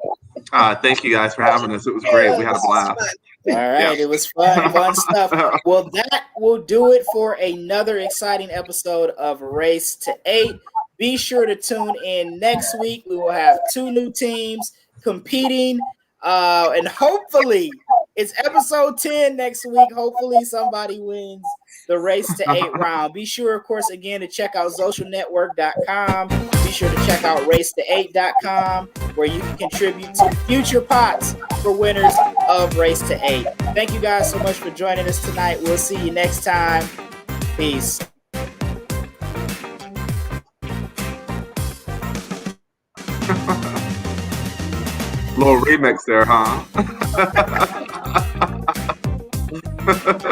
Thank you guys for having us. It was great. We had a blast. All right, It was fun stuff. Well, that will do it for another exciting episode of Race to 8. Be sure to tune in next week. We will have 2 new teams competing, and hopefully it's episode 10 next week. Hopefully somebody wins the Race to 8 round. Be sure, of course, again, to check out socialnetwork.com. Be sure to check out race to8.com, where you can contribute to future pots for winners of Race to 8. Thank you guys so much for joining us tonight. We'll see you next time. Peace. Little remix there, huh?